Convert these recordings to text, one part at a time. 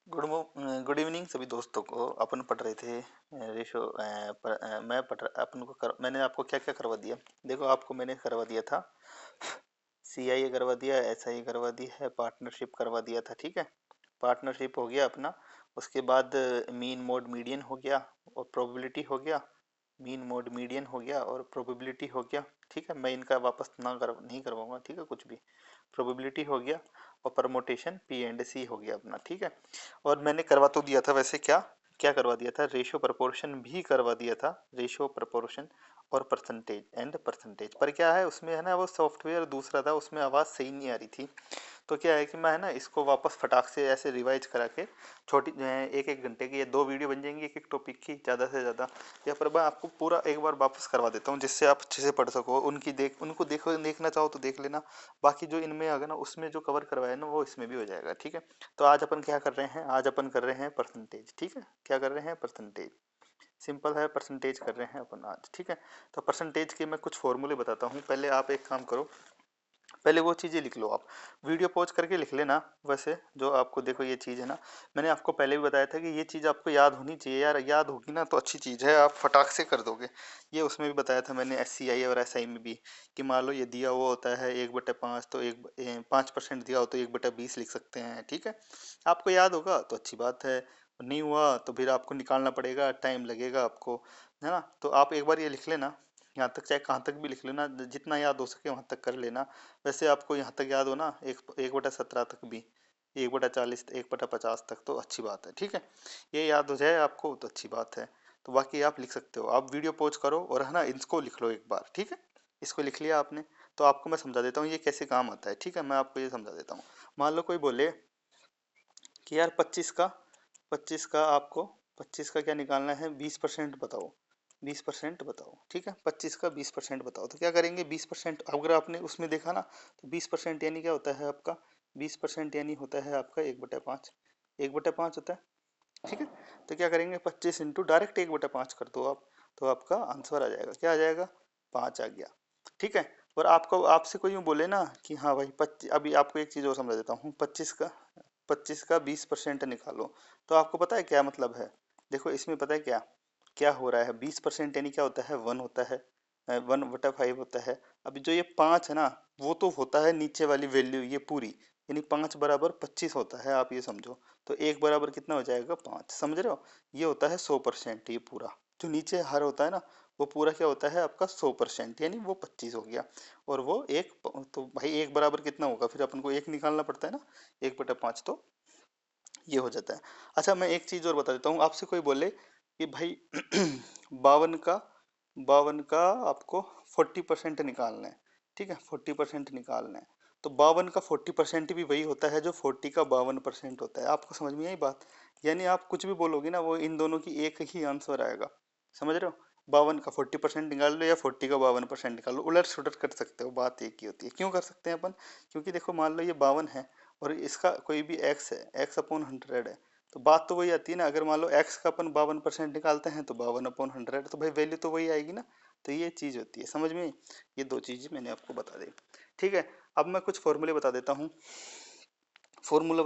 Good evening सभी दोस्तों को। अपन पढ़ रहे थे रेशो मैं पढ़ रहा अपन को मैंने आपको क्या क्या करवा दिया। देखो, आपको मैंने करवा दिया था सीआईए करवा दिया, एसआई करवा दी है, पार्टनरशिप करवा दिया था। ठीक है, पार्टनरशिप हो गया अपना। उसके बाद मीन मोड मीडियन हो गया और प्रोबेबिलिटी हो गया। मीन मोड मीडियन हो गया और प्रोबेबिलिटी हो गया। ठीक है, मैं इनका वापस नहीं करवाऊंगा। ठीक है, कुछ भी प्रोबेबिलिटी हो गया और परमोटेशन पी एंड सी हो गया अपना। ठीक है, और मैंने करवा तो दिया था वैसे। क्या क्या करवा दिया था? रेशियो प्रपोर्शन भी करवा दिया था। रेशियो प्रपोर्शन और परसेंटेज एंड परसेंटेज पर क्या है उसमें, है ना, वो सॉफ्टवेयर दूसरा था, उसमें आवाज़ सही नहीं आ रही थी। तो क्या है कि मैं, है ना, इसको वापस फटाक से ऐसे रिवाइज करा के छोटी एक एक घंटे की ये 2 वीडियो बन जाएंगी एक एक टॉपिक की, ज़्यादा से ज़्यादा। या पर मैं आपको पूरा एक बार वापस करवा देता हूँ जिससे आप अच्छे से पढ़ सको। उनको देखना चाहो तो देख लेना। बाकी जो इनमें आ गया ना, उसमें जो कवर करवाया ना वो इसमें भी हो जाएगा। ठीक है, तो आज अपन क्या कर रहे हैं? आज अपन कर रहे हैं परसेंटेज। ठीक है, क्या कर रहे हैं? परसेंटेज। सिंपल है, परसेंटेज कर रहे हैं अपन आज। ठीक है, तो परसेंटेज के मैं कुछ फॉर्मूले बताता हूँ। पहले आप एक काम करो, पहले वो चीज़ें लिख लो। आप वीडियो पॉज करके लिख लेना। वैसे जो आपको, देखो ये चीज़ है ना, मैंने आपको पहले भी बताया था कि ये चीज़ आपको याद होनी चाहिए यार। याद होगी ना तो अच्छी चीज़ है, आप फटाक से कर दोगे। ये उसमें भी बताया था मैंने, SCI और SI में भी, कि मान लो ये दिया हुआ होता है 1/5, तो 5% दिया हो तो 1/20 लिख सकते हैं। ठीक है, आपको याद होगा तो अच्छी बात है, नहीं हुआ तो फिर आपको निकालना पड़ेगा, टाइम लगेगा आपको, है ना। तो आप एक बार ये लिख लेना, यहाँ तक, चाहे कहाँ तक भी लिख लेना, जितना याद हो सके वहाँ तक कर लेना। वैसे आपको यहाँ तक याद हो ना, 1/17 तक भी, 1/40, 1/50 तक, तो अच्छी बात है। ठीक है, ये याद हो जाए आपको तो अच्छी बात है। तो बाकी आप लिख सकते हो। आप वीडियो पॉज करो और, है ना, इसको लिख लो एक बार। ठीक है, इसको लिख लिया आपने तो आपको मैं समझा देता हूँ ये कैसे काम आता है। ठीक है, मैं आपको ये समझा देता हूँ। मान लो कोई बोले कि यार 25 का आपको 25 का क्या निकालना है, 20% बताओ। 20% बताओ। ठीक है, 25 का 20% बताओ। तो क्या करेंगे? 20%, अगर आपने उसमें देखा ना, तो 20% यानी क्या होता है आपका? 20% यानी होता है आपका 1/5। 1/5 होता है। ठीक है, तो क्या करेंगे? 25 इंटू डायरेक्ट 1/5 कर दो आप, तो आपका आंसर आ जाएगा। क्या आ जाएगा? 5 आ गया। ठीक है, और आपको, आपसे कोई यूँ बोले ना कि हाँ भाई 25, अभी आपको एक चीज़ और समझा देता हूँ। 25 का 20% निकालो, तो आपको पता है क्या मतलब है? देखो इसमें पता है क्या क्या हो रहा है? 20% यानी क्या होता है? 1 होता है, 1/5 होता है। अभी जो ये 5 है ना, वो तो होता है नीचे वाली वैल्यू, ये पूरी, यानी 5 बराबर 25 होता है, आप ये समझो। तो 1 बराबर कितना हो जाएगा? 5। समझ रहे हो? ये होता है 100%। ये पूरा जो नीचे हर होता है ना, वो पूरा क्या होता है आपका? 100%, यानी वो 25 हो गया। और वो एक, तो भाई 1 बराबर कितना होगा? फिर अपन को 1 निकालना पड़ता है ना, 1/5, तो ये हो जाता है। अच्छा, मैं एक चीज़ और बता देता हूँ। आपसे कोई बोले कि भाई 52 का 52 का आपको 40% निकालना है। ठीक है, 40% निकालना है। तो 52 का 40% भी वही होता है जो 40 का 52% होता है। आपको समझ में आई बात? यानी आप कुछ भी बोलोगे ना, वो इन दोनों की एक ही आंसर आएगा। समझ रहे हो? 52 का 40% निकाल लो या 40 का 52% निकाल लो, उलट सुलट कर सकते हो, बात एक ही होती है। क्यों कर सकते हैं अपन? क्योंकि देखो, मान लो ये 52 है और इसका कोई भी x है, x/100 है, तो बात तो वही आती है ना। अगर मान लो x का अपन 52% निकालते हैं तो 52/100, तो भाई वैल्यू तो वही आएगी ना। तो ये चीज़ होती है, समझ में? ये दो चीज़ें मैंने आपको बता दी। ठीक है, अब मैं कुछ फॉर्मूले बता देता हूँ। फॉर्मूला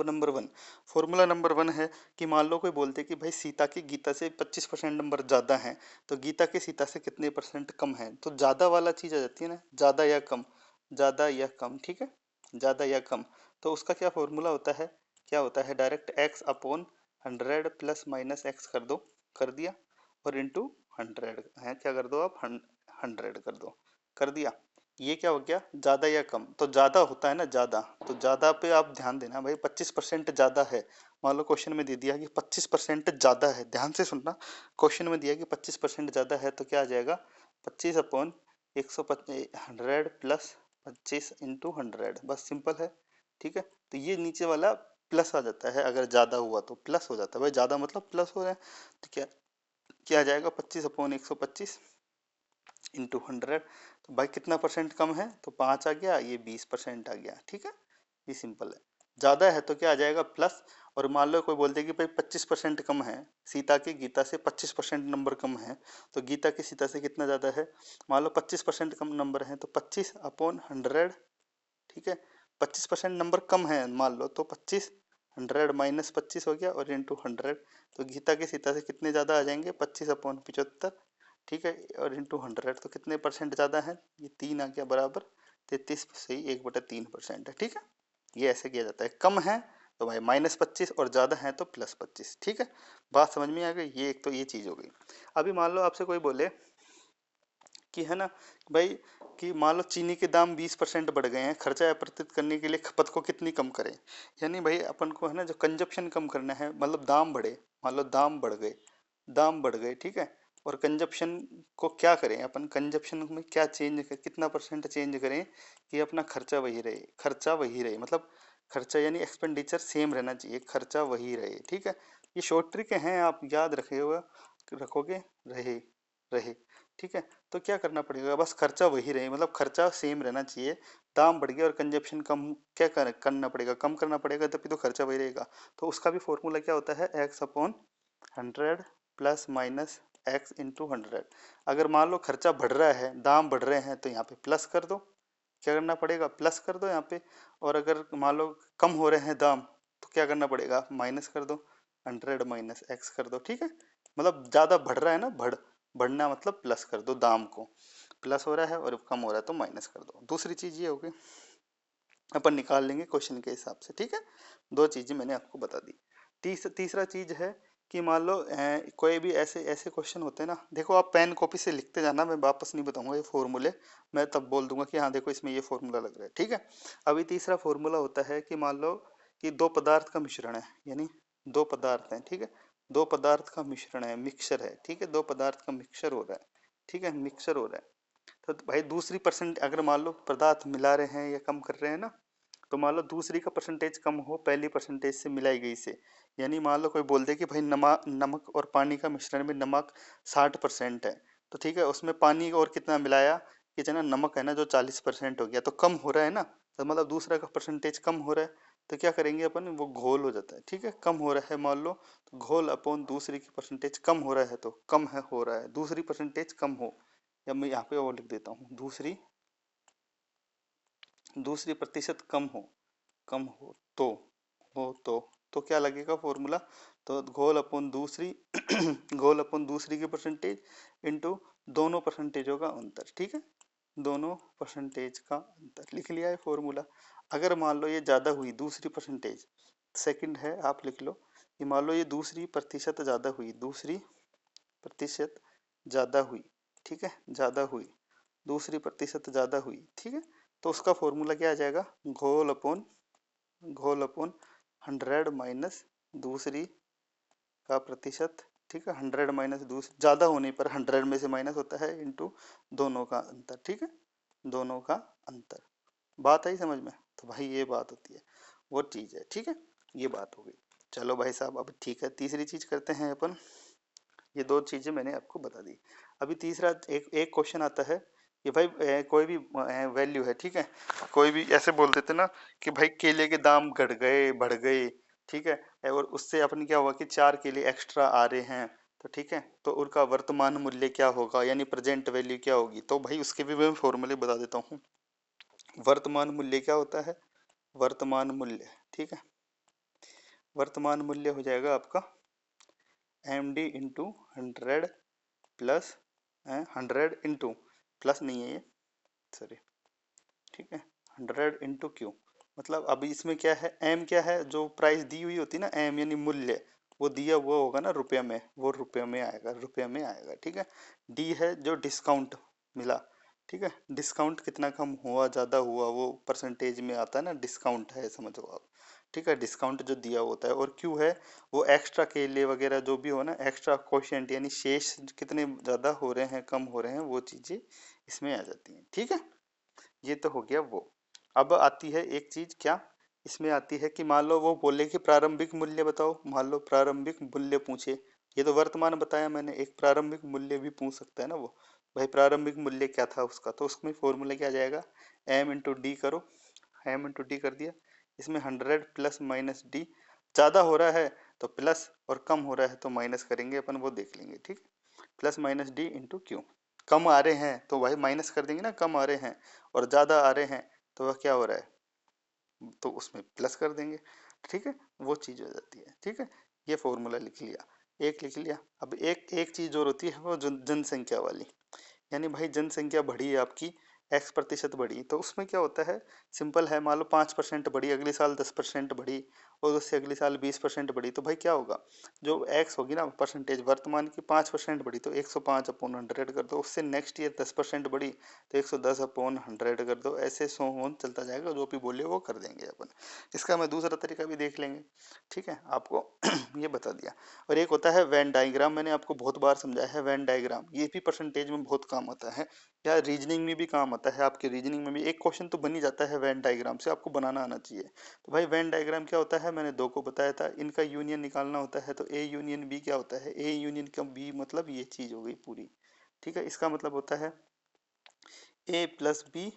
नंबर 1 है कि मान लो कोई बोलते कि भाई सीता की गीता से 25% नंबर ज़्यादा हैं, तो गीता के सीता से कितने परसेंट कम हैं। तो ज़्यादा वाला चीज़ आ जाती है ना, ज़्यादा या कम, ज़्यादा या कम। ठीक है, ज़्यादा या कम। तो उसका क्या फॉर्मूला होता है? क्या होता है? Direct x/100 plus minus x कर दो, कर दिया, और इंटू 100 है, क्या कर दो आप? 100 कर दो, कर दिया। ये क्या हो गया? ज़्यादा या कम। तो ज़्यादा होता है ना, ज़्यादा, तो ज़्यादा पे आप ध्यान देना भाई। 25% ज़्यादा है, मान लो क्वेश्चन में दे दिया कि 25% ज़्यादा है, ध्यान से सुनना। क्वेश्चन में दिया कि 25% ज़्यादा है, तो क्या आ जाएगा? 25/100 प्लस 25 × 100, बस सिंपल है। ठीक है, तो ये नीचे वाला प्लस आ जाता है, अगर ज़्यादा हुआ तो प्लस हो जाता है भाई, ज़्यादा मतलब प्लस हो रहा है। तो क्या क्या आ जाएगा? 25/125 इंटू 100। तो भाई कितना परसेंट कम है? तो 5 आ गया, ये 20% आ गया। ठीक है, ये सिंपल है। ज़्यादा है तो क्या आ जाएगा? प्लस। और मान लो कोई बोलते कि भाई 25% कम है, सीता की गीता से 25% नंबर कम है, तो गीता की सीता से कितना ज़्यादा है? मान लो 25% कम नंबर है, तो 25/100। ठीक है, 25% नंबर कम है मान लो, तो 25 100 माइनस 25 हो गया और इंटू 100, तो गीता के सीता से कितने ज़्यादा आ जाएंगे, 25/75, ठीक है, और इंटू 100 तो कितने परसेंट ज़्यादा है, ये 3 आ गया बराबर 33 सही 1/3% है, ठीक है। ये ऐसे किया जाता है, कम है तो भाई -25 और ज़्यादा है तो +25, ठीक है। बात समझ में आ गई, ये एक तो ये चीज़ हो गई। अभी मान लो आपसे कोई बोले कि है ना भाई, कि मान लो चीनी के दाम 20% बढ़ गए हैं, खर्चा अपरिवर्तित करने के लिए खपत को कितनी कम करें। यानी भाई अपन को है ना जो कंजप्शन कम करना है, मतलब दाम बढ़े, मान लो दाम बढ़ गए, दाम बढ़ गए, ठीक है, और कंजप्शन को क्या करें अपन, कंजप्शन में क्या चेंज, कितना परसेंट चेंज करें कि अपना खर्चा वही रहे, खर्चा वही रहे, मतलब खर्चा यानी एक्सपेंडिचर सेम रहना चाहिए, खर्चा वही रहे, ठीक है। ये शॉर्ट ट्रिक हैं, आप याद रखोगे, रहे रहे, ठीक है। तो क्या करना पड़ेगा, बस खर्चा वही रहे, मतलब खर्चा सेम रहना चाहिए, दाम बढ़ गया और कंजप्शन कम, क्या करना पड़ेगा, कम करना पड़ेगा, तभी तो खर्चा वही रहेगा। तो उसका भी फॉर्मूला क्या होता है, x/100 plus minus x into 100। अगर मान लो खर्चा बढ़ रहा है, दाम बढ़ रहे हैं, तो यहाँ पे प्लस कर दो, क्या करना पड़ेगा, प्लस कर दो यहाँ पे। और अगर मान लो कम हो रहे हैं दाम, तो क्या करना पड़ेगा, माइनस कर दो, 100 माइनस x कर दो, ठीक है। मतलब ज़्यादा बढ़ रहा है ना, बढ़ना मतलब प्लस कर दो, दाम को प्लस हो रहा है और कम हो रहा है तो माइनस कर दो। दूसरी चीज़ ये होगी, अपन निकाल लेंगे क्वेश्चन के हिसाब से, ठीक है। दो चीज़ें मैंने आपको बता दी। तीसरा चीज़ है कि मान लो कोई भी ऐसे ऐसे क्वेश्चन होते हैं ना, देखो आप पेन कॉपी से लिखते जाना, मैं वापस नहीं बताऊंगा ये फॉर्मूले, मैं तब बोल दूंगा कि हाँ देखो इसमें ये फॉर्मूला लग रहा है, ठीक है। अभी तीसरा फॉर्मूला होता है कि मान लो कि दो पदार्थ का मिश्रण है, यानी दो पदार्थ हैं, ठीक है, दो पदार्थ का मिश्रण है, मिक्सचर है, ठीक है, दो पदार्थ का मिक्सचर हो रहा है, ठीक है, मिक्सचर हो रहा है। तो भाई दूसरी परसेंट, अगर मान लो पदार्थ मिला रहे हैं या कम कर रहे हैं ना, तो मान लो दूसरी का परसेंटेज कम हो पहली परसेंटेज से मिलाई गई से। यानी मान लो कोई बोल दे कि भाई नमक और पानी का मिश्रण में नमक 60% है, तो ठीक है, उसमें पानी और कितना मिलाया, कि जना नमक है ना जो 40% हो गया, तो कम हो रहा है ना, तो मतलब दूसरा का परसेंटेज कम हो रहा है, तो क्या करेंगे अपन, वो घोल हो जाता है, ठीक है, कम हो रहा है मान लो, तो घोल अपॉन दूसरी की परसेंटेज कम हो रहा है, तो कम है हो रहा है, दूसरी परसेंटेज कम हो, या मैं यहाँ पे और लिख देता हूँ, दूसरी दूसरी प्रतिशत कम हो, कम हो तो, हो तो क्या लगेगा फॉर्मूला, तो घोल अपन दूसरी घोल अपन दूसरी की परसेंटेज इंटू दोनों परसेंटेजों का अंतर, ठीक है, दोनों परसेंटेज का अंतर लिख लिया है फॉर्मूला। अगर मान लो ये ज़्यादा हुई दूसरी परसेंटेज, सेकंड है आप लिख लो कि मान लो ये दूसरी प्रतिशत ज़्यादा हुई, दूसरी प्रतिशत ज़्यादा हुई, ठीक है, ज़्यादा हुई, दूसरी प्रतिशत ज़्यादा हुई, ठीक है, तो उसका फॉर्मूला क्या आ जाएगा, घोल अपॉन 100 माइनस दूसरी का प्रतिशत, ठीक है, 100 माइनस दूसरी, ज़्यादा होने पर 100 में से माइनस होता है, इंटू दोनों का अंतर, ठीक है, दोनों का अंतर। बात आई समझ में, तो भाई ये बात होती है, वो चीज़ है, ठीक है, ये बात हो गई। चलो भाई साहब, अब ठीक है, तीसरी चीज़ करते हैं अपन, ये दो चीज़ें मैंने आपको बता दी। अभी तीसरा एक एक क्वेश्चन आता है कि भाई कोई भी वैल्यू है, ठीक है, कोई भी ऐसे बोल देते ना कि भाई केले के दाम घट गए बढ़ गए, ठीक है, और उससे अपन क्या हुआ कि 4 केले एक्स्ट्रा आ रहे हैं, तो ठीक है, तो उनका वर्तमान मूल्य क्या होगा, यानी प्रेजेंट वैल्यू क्या होगी, तो भाई उसके भी मैं फॉर्मूले बता देता हूँ। वर्तमान मूल्य क्या होता है, वर्तमान मूल्य, ठीक है, वर्तमान मूल्य हो जाएगा आपका MD into 100 plus 100 into, plus नहीं है ये, सॉरी, ठीक है, 100 इंटू Q, मतलब अभी इसमें क्या है, M क्या है, जो प्राइस दी हुई होती है ना, M यानी मूल्य, वो दिया हुआ होगा ना रुपये में, वो रुपये में आएगा, रुपये में आएगा, ठीक है। D है जो डिस्काउंट मिला, ठीक है, डिस्काउंट कितना कम हुआ ज़्यादा हुआ वो परसेंटेज में आता है ना, डिस्काउंट है समझो आप, ठीक है, डिस्काउंट जो दिया होता है। और Q है वो एक्स्ट्रा केले वगैरह जो भी हो ना, एक्स्ट्रा क्वोशिएंट यानी शेष कितने ज़्यादा हो रहे हैं कम हो रहे हैं, वो चीज़ें इसमें आ जाती हैं, ठीक है। ये तो हो गया वो। अब आती है एक चीज, क्या इसमें आती है कि मान लो वो बोले कि प्रारंभिक मूल्य बताओ, मान लो प्रारंभिक मूल्य पूछे, ये तो वर्तमान बताया मैंने, एक प्रारंभिक मूल्य भी पूछ सकता है ना वो, भाई प्रारंभिक मूल्य क्या था उसका, तो उसमें फॉर्मूला क्या आ जाएगा, M इंटू डी करो, M इंटू डी कर दिया, इसमें 100 प्लस माइनस डी, ज़्यादा हो रहा है तो प्लस और कम हो रहा है तो माइनस करेंगे अपन, वो देख लेंगे, ठीक, plus minus D into Q, कम आ रहे हैं तो भाई माइनस कर देंगे ना, कम आ रहे हैं, और ज़्यादा आ रहे हैं तो वह क्या हो रहा है, तो उसमें प्लस कर देंगे। ठीक है, वो चीज़ हो जाती है। ठीक है, ये फॉर्मूला लिख लिया, एक लिख लिया। अब एक एक चीज़ और होती है वो जनसंख्या वाली, यानी भाई जनसंख्या बढ़ी है आपकी, एक्स प्रतिशत बढ़ी, तो उसमें क्या होता है, सिंपल है, मान लो 5% बढ़ी, अगले साल 10% बढ़ी, और उससे अगले साल 20% बढ़ी, तो भाई क्या होगा, जो एक्स होगी ना परसेंटेज, वर्तमान की 5% बढ़ी तो 105 अपॉन 100 कर दो, उससे नेक्स्ट ईयर 10% बढ़ी तो 110 अपॉन 100 कर दो, ऐसे सो ऑन चलता जाएगा, जो भी बोले वो कर देंगे अपन। इसका मैं दूसरा तरीका भी देख लेंगे। ठीक है, आपको ये बता दिया। और एक होता है वेन डायग्राम, मैंने आपको बहुत बार समझाया है वेन डायग्राम, ये भी परसेंटेज में बहुत काम आता है, या रीजनिंग में भी काम आता है, आपके रीजनिंग में भी एक क्वेश्चन तो बन ही जाता है वेन डायग्राम से, आपको बनाना आना चाहिए। तो भाई वेन डायग्राम क्या होता है, मैंने दो को बताया था, इनका यूनियन निकालना होता है, तो ए यूनियन बी क्या होता है, ए यूनियन का बी मतलब ये चीज हो गई पूरी। ठीक है, इसका मतलब होता है A plus B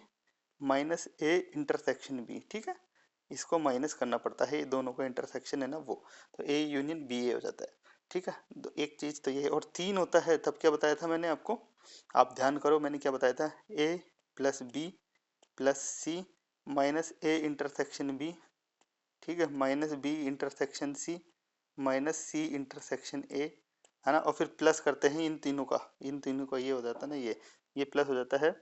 minus A intersection B. ठीक है, इसको माइनस करना पड़ता है, ये दोनों का इंटरसेक्शन है ना वो, तो ए यूनियन बी ए हो जाता है। ठीक है, एक चीज तो ये है, और तीन होता है, तब क्या बताया था मैंने आपको, आप ध्यान करो, मैंने क्या बताया था, A plus B plus C minus A intersection B. ठीक है, minus B intersection C minus C intersection A, है ना, और फिर प्लस करते हैं इन तीनों का, इन तीनों का ये हो जाता है ना, ये प्लस हो जाता है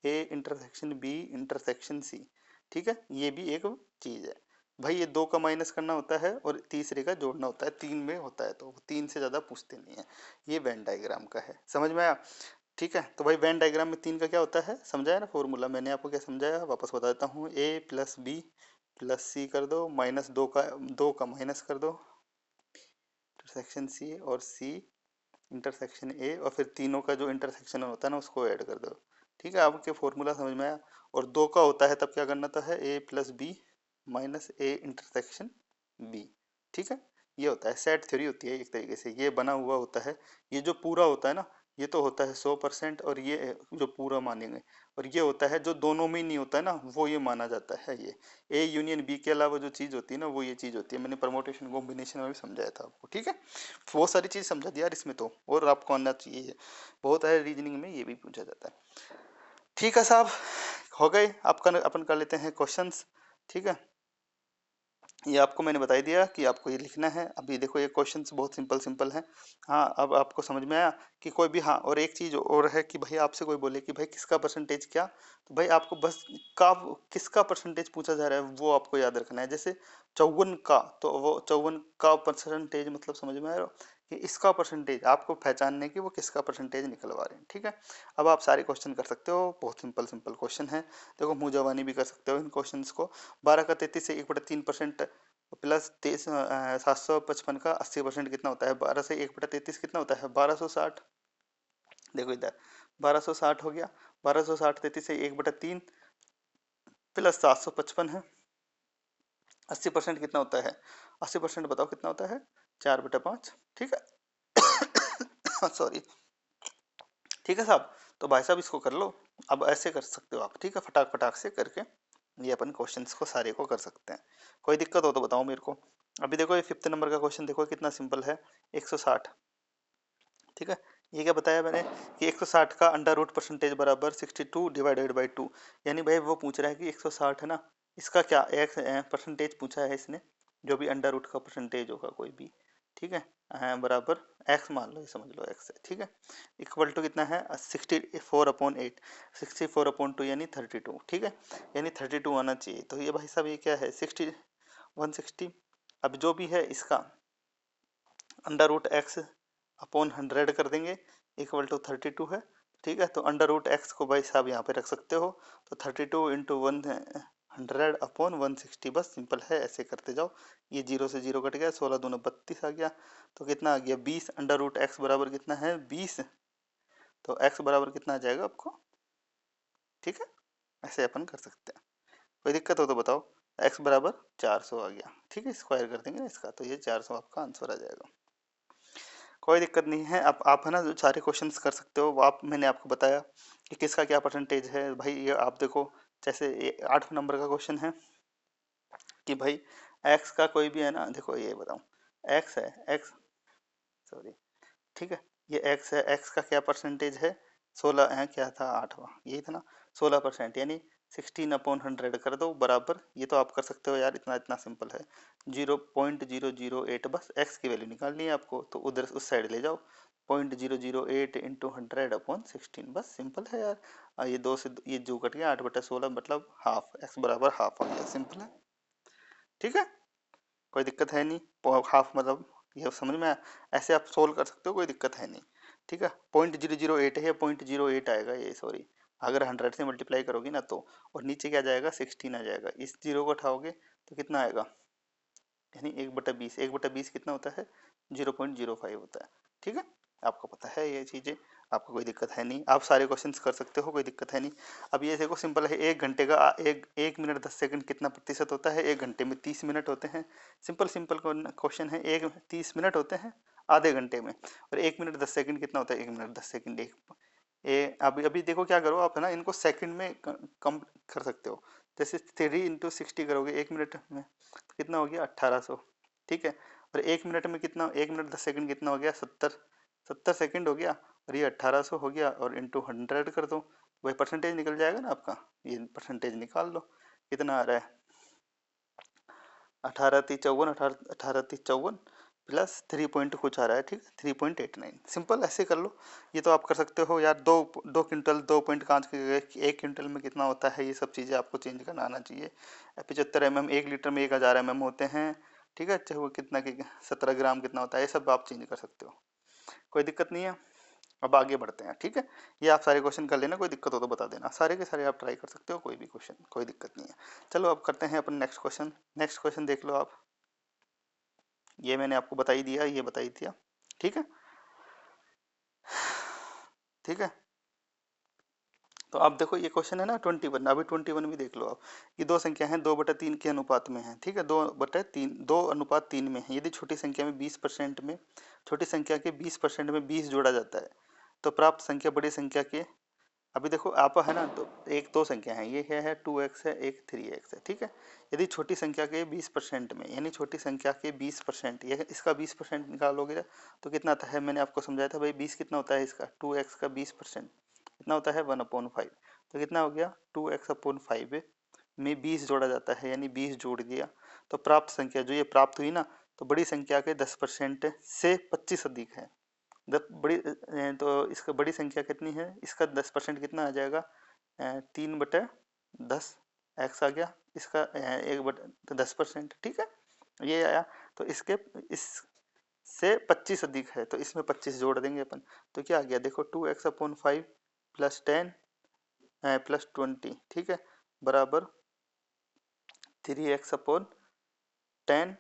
A intersection B intersection C. ठीक है, ये भी एक चीज है। भाई ये दो का माइनस करना होता है और तीसरे का जोड़ना होता है, तीन में होता है, तो तीन से ज्यादा पूछते नहीं है। ये वेन डायग्राम का है, समझ में आया। ठीक है, तो भाई वेन डायग्राम में तीन का क्या होता है, समझाया ना फॉर्मूला, मैंने आपको क्या समझाया, वापस बता देता हूँ, ए प्लस बी प्लस सी कर दो, माइनस दो का माइनस कर दो, इंटरसेक्शन सी, और सी इंटरसेक्शन ए, और फिर तीनों का जो इंटरसेक्शन होता है ना उसको ऐड कर दो। ठीक है, आपके फॉर्मूला समझ में आया। और दो का होता है तब क्या करना था, है A plus B minus A intersection B. ठीक है, ये होता है सेट थ्योरी, होती है एक तरीके से, ये बना हुआ होता है। ये जो पूरा होता है ना, ये तो होता है 100%, और ये जो पूरा मानेंगे, और ये होता है जो दोनों में नहीं होता है ना, वो ये माना जाता है। ये ए यूनियन बी के अलावा जो चीज होती है ना, वो ये चीज होती है, मैंने परमोटेशन कॉम्बिनेशन में भी समझाया था आपको। ठीक है, बहुत सारी चीज समझा दिया यार इसमें तो, और आपको आना चाहिए, बहुत है रीजनिंग में, ये भी पूछा जाता है। ठीक है साहब, हो गए आपका, अपन कर लेते हैं क्वेश्चंस। ठीक है, ये आपको मैंने बता ही दिया कि आपको ये लिखना है। अभी देखो ये क्वेश्चंस बहुत सिंपल सिंपल हैं। हाँ, अब आपको समझ में आया कि कोई भी, हाँ, और एक चीज और है कि भाई आपसे कोई बोले कि भाई किसका परसेंटेज क्या, तो भाई आपको बस का किसका परसेंटेज पूछा जा रहा है वो आपको याद रखना है। जैसे 54 का, तो वो 54 का परसेंटेज मतलब समझ में आ रहा हो कि इसका परसेंटेज, आपको पहचानने की वो किसका परसेंटेज निकलवा रहे हैं। ठीक है, अब आप सारे क्वेश्चन कर सकते हो, बहुत सिंपल सिंपल क्वेश्चन है। देखो मुंह जवानी भी कर सकते हो इन क्वेश्चंस को। 12 का 33 से 1/3% प्लस 755 का 80% कितना होता है, 12 से 1/33 कितना होता है, 1260। देखो इधर 1260 हो गया, 1260 33 से 1/3 प्लस 755 है, 80% कितना होता है, 80% बताओ कितना होता है, 4/5। ठीक है सॉरी। ठीक है साहब, तो भाई साहब इसको कर लो। अब ऐसे कर सकते हो आप, ठीक है, फटाक फटाक से करके ये अपन क्वेश्चंस को सारे को कर सकते हैं। कोई दिक्कत हो तो बताओ मेरे को। अभी देखो ये 5th नंबर का क्वेश्चन देखो कितना सिंपल है, 160। ठीक है, ये क्या बताया मैंने कि 160 का अंडर रूट परसेंटेज बराबर 62 डिवाइडेड बाई 2। यानी भाई वो पूछ रहा है कि 160 है ना, इसका क्या एक परसेंटेज पूछा है इसने, जो भी अंडर रूट का परसेंटेज होगा कोई भी। ठीक है, बराबर एक्स मान लो, ये समझ लो एक्स है। ठीक है, इक्वल टू कितना है, 64/8, 64/2 यानी 32। ठीक है, यानी 32 आना चाहिए। तो ये भाई साहब ये क्या है, 160। अब जो भी है इसका अंडर रूट एक्स अपॉन 100 कर देंगे, इक्वल टू 32 है। ठीक है, तो अंडर रूट एक्स को भाई साहब यहाँ पे रख सकते हो, तो 32 इंटू 100 अपॉन 160, बस सिंपल है, ऐसे करते जाओ। ये जीरो से जीरो कट गया, 16 दूना 32 आ गया, तो कितना आ गया 20। अंडर रूट एक्स बराबर कितना है 20, तो एक्स बराबर कितना आ जाएगा आपको। ठीक है, ऐसे अपन कर सकते हैं। कोई दिक्कत हो तो बताओ। एक्स बराबर 400 आ गया। ठीक है, स्क्वायर कर देंगे ना इसका, तो ये 400 आपका आंसर आ जाएगा। कोई दिक्कत नहीं है, आप है ना जो सारे क्वेश्चंस कर सकते हो, वो आप मैंने आपको बताया कि किसका क्या परसेंटेज है। भाई ये आप देखो, जैसे 8 नंबर का क्वेश्चन है कि भाई एक्स का कोई भी है ना, देखो ये बताऊं, एक्स है, एक्स, सॉरी, ठीक है, ये एक्स है, एक्स का क्या परसेंटेज है, 16 है, क्या था 8वां यही था ना, 16%, यानी 16/100 कर दो बराबर, ये तो आप कर सकते हो यार, इतना इतना सिंपल है। 0.008, बस x की वैल्यू निकालनी है आपको, तो उधर उस साइड ले जाओ। 0.008 इंटू 100/16, बस सिंपल है यार। ये दो से ये जो कट गया 8/16, मतलब हाफ, x बराबर हाफ आ गया, सिंपल है। ठीक है, कोई दिक्कत है नहीं, हाफ मतलब ये समझ में ऐसे आप सोल्व कर सकते हो, कोई दिक्कत है नहीं। ठीक है, 0.008 है, 0.08 आएगा ये, सॉरी, अगर 100 से मल्टीप्लाई करोगे ना तो, और नीचे क्या जाएगा 16 आ जाएगा, इस जीरो को उठाओगे तो कितना आएगा, यानी 1/20, 1/20 कितना होता है 0.05 होता है। ठीक है, आपको पता है ये चीज़ें, आपको कोई दिक्कत है नहीं, आप सारे क्वेश्चंस कर सकते हो, कोई दिक्कत है नहीं। अब ये देखो सिंपल है, 1 घंटे का 1 मिनट 10 सेकंड कितना प्रतिशत होता है, 1 घंटे में 30 मिनट होते हैं। सिंपल सिंपल क्वेश्चन है, 30 मिनट होते हैं आधे घंटे में, और 1 मिनट 10 सेकंड कितना होता है, 1 मिनट 10 सेकंड। अभी अभी देखो क्या करो आप, है ना, इनको सेकंड में कम कर सकते हो। जैसे 3 × 60 करोगे 1 मिनट में तो कितना हो गया 1800। ठीक है, और 1 मिनट में कितना, 1 मिनट 10 सेकंड कितना हो गया 70 सेकंड हो गया, और ये 1800 हो गया, और इंटू 100 कर दो, वही परसेंटेज निकल जाएगा ना आपका, ये परसेंटेज निकाल लो कितना आ रहा है। 18×3 = 54, 18×3 = 54 प्लस 3 पॉइंट कुछ आ रहा है, ठीक है 3.89, सिंपल ऐसे कर लो। ये तो आप कर सकते हो यार, 2 क्विंटल 2 पॉइंट के 1 क्विंटल में कितना होता है, ये सब चीज़ें आपको चेंज करना आना चाहिए। 75 mm 1 लीटर में 1000 mm होते हैं। ठीक है, चाहे वो कितना कि 17 ग्राम कितना होता है, ये सब आप चेंज कर सकते हो, कोई दिक्कत नहीं है। अब आगे बढ़ते हैं, ठीक है, ये आप सारे क्वेश्चन कर लेना, कोई दिक्कत हो तो बता देना, सारे के सारे आप ट्राई कर सकते हो, कोई भी क्वेश्चन, कोई दिक्कत नहीं है। चलो अब करते हैं अपन नेक्स्ट क्वेश्चन। नेक्स्ट क्वेश्चन देख लो आप, ये मैंने आपको बता ही दिया, ये बता ही दिया। ठीक है, ठीक है, तो आप देखो ये क्वेश्चन है ना 21, अभी 21 भी देख लो आप। ये दो संख्या हैं 2/3 के अनुपात में है, ठीक है, 2/3, 2:3 में है। यदि छोटी संख्या में 20% में, छोटी संख्या के 20% में 20 जोड़ा जाता है, तो प्राप्त संख्या बड़ी संख्या के, अभी देखो आप है ना, तो एक दो संख्या है, ये है 2x है, एक 3x है। ठीक है, यदि छोटी संख्या के 20% में, यानी छोटी संख्या के 20%, ये इसका 20% निकालोगे तो कितना आता है, मैंने आपको समझाया था भाई 20 कितना होता है इसका, 2x का 20% कितना होता है 1/5, तो कितना हो गया 2x/5 में 20 जोड़ा जाता है, यानी 20 जोड़ दिया, तो प्राप्त संख्या जो ये प्राप्त हुई ना, तो बड़ी संख्या के 10% से 25 अधिक है। तो इसका बड़ी संख्या कितनी है, इसका 10% कितना आ जाएगा, 3/10 एक्स आ गया, इसका 1/10%। ठीक है, ये आया, तो इसके इस से 25 अधिक है, तो इसमें 25 जोड़ देंगे अपन, तो क्या आ गया देखो 2x/5 प्लस 10 प्लस 20, ठीक है, बराबर 3x/10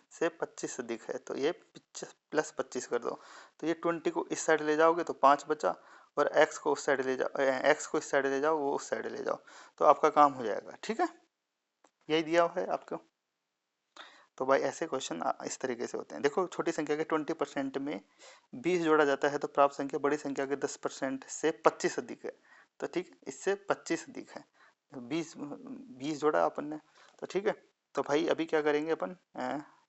से 25 अधिक है, तो ये प्लस 25 कर दो, तो ये 20 को इस साइड ले जाओगे तो 5 बचा, और x को उस साइड ले जाओ, x को इस साइड ले जाओ, वो उस साइड ले जाओ, तो आपका काम हो जाएगा। ठीक है, यही दिया हुआ है आपको। तो भाई ऐसे क्वेश्चन इस तरीके से होते हैं। देखो छोटी संख्या के 20% में 20 जोड़ा जाता है, तो प्राप्त संख्या बड़ी संख्या के 10% से 25 अधिक है, तो ठीक इससे 25 अधिक है, 20 जोड़ा अपन ने, तो ठीक है। तो भाई अभी क्या करेंगे अपन,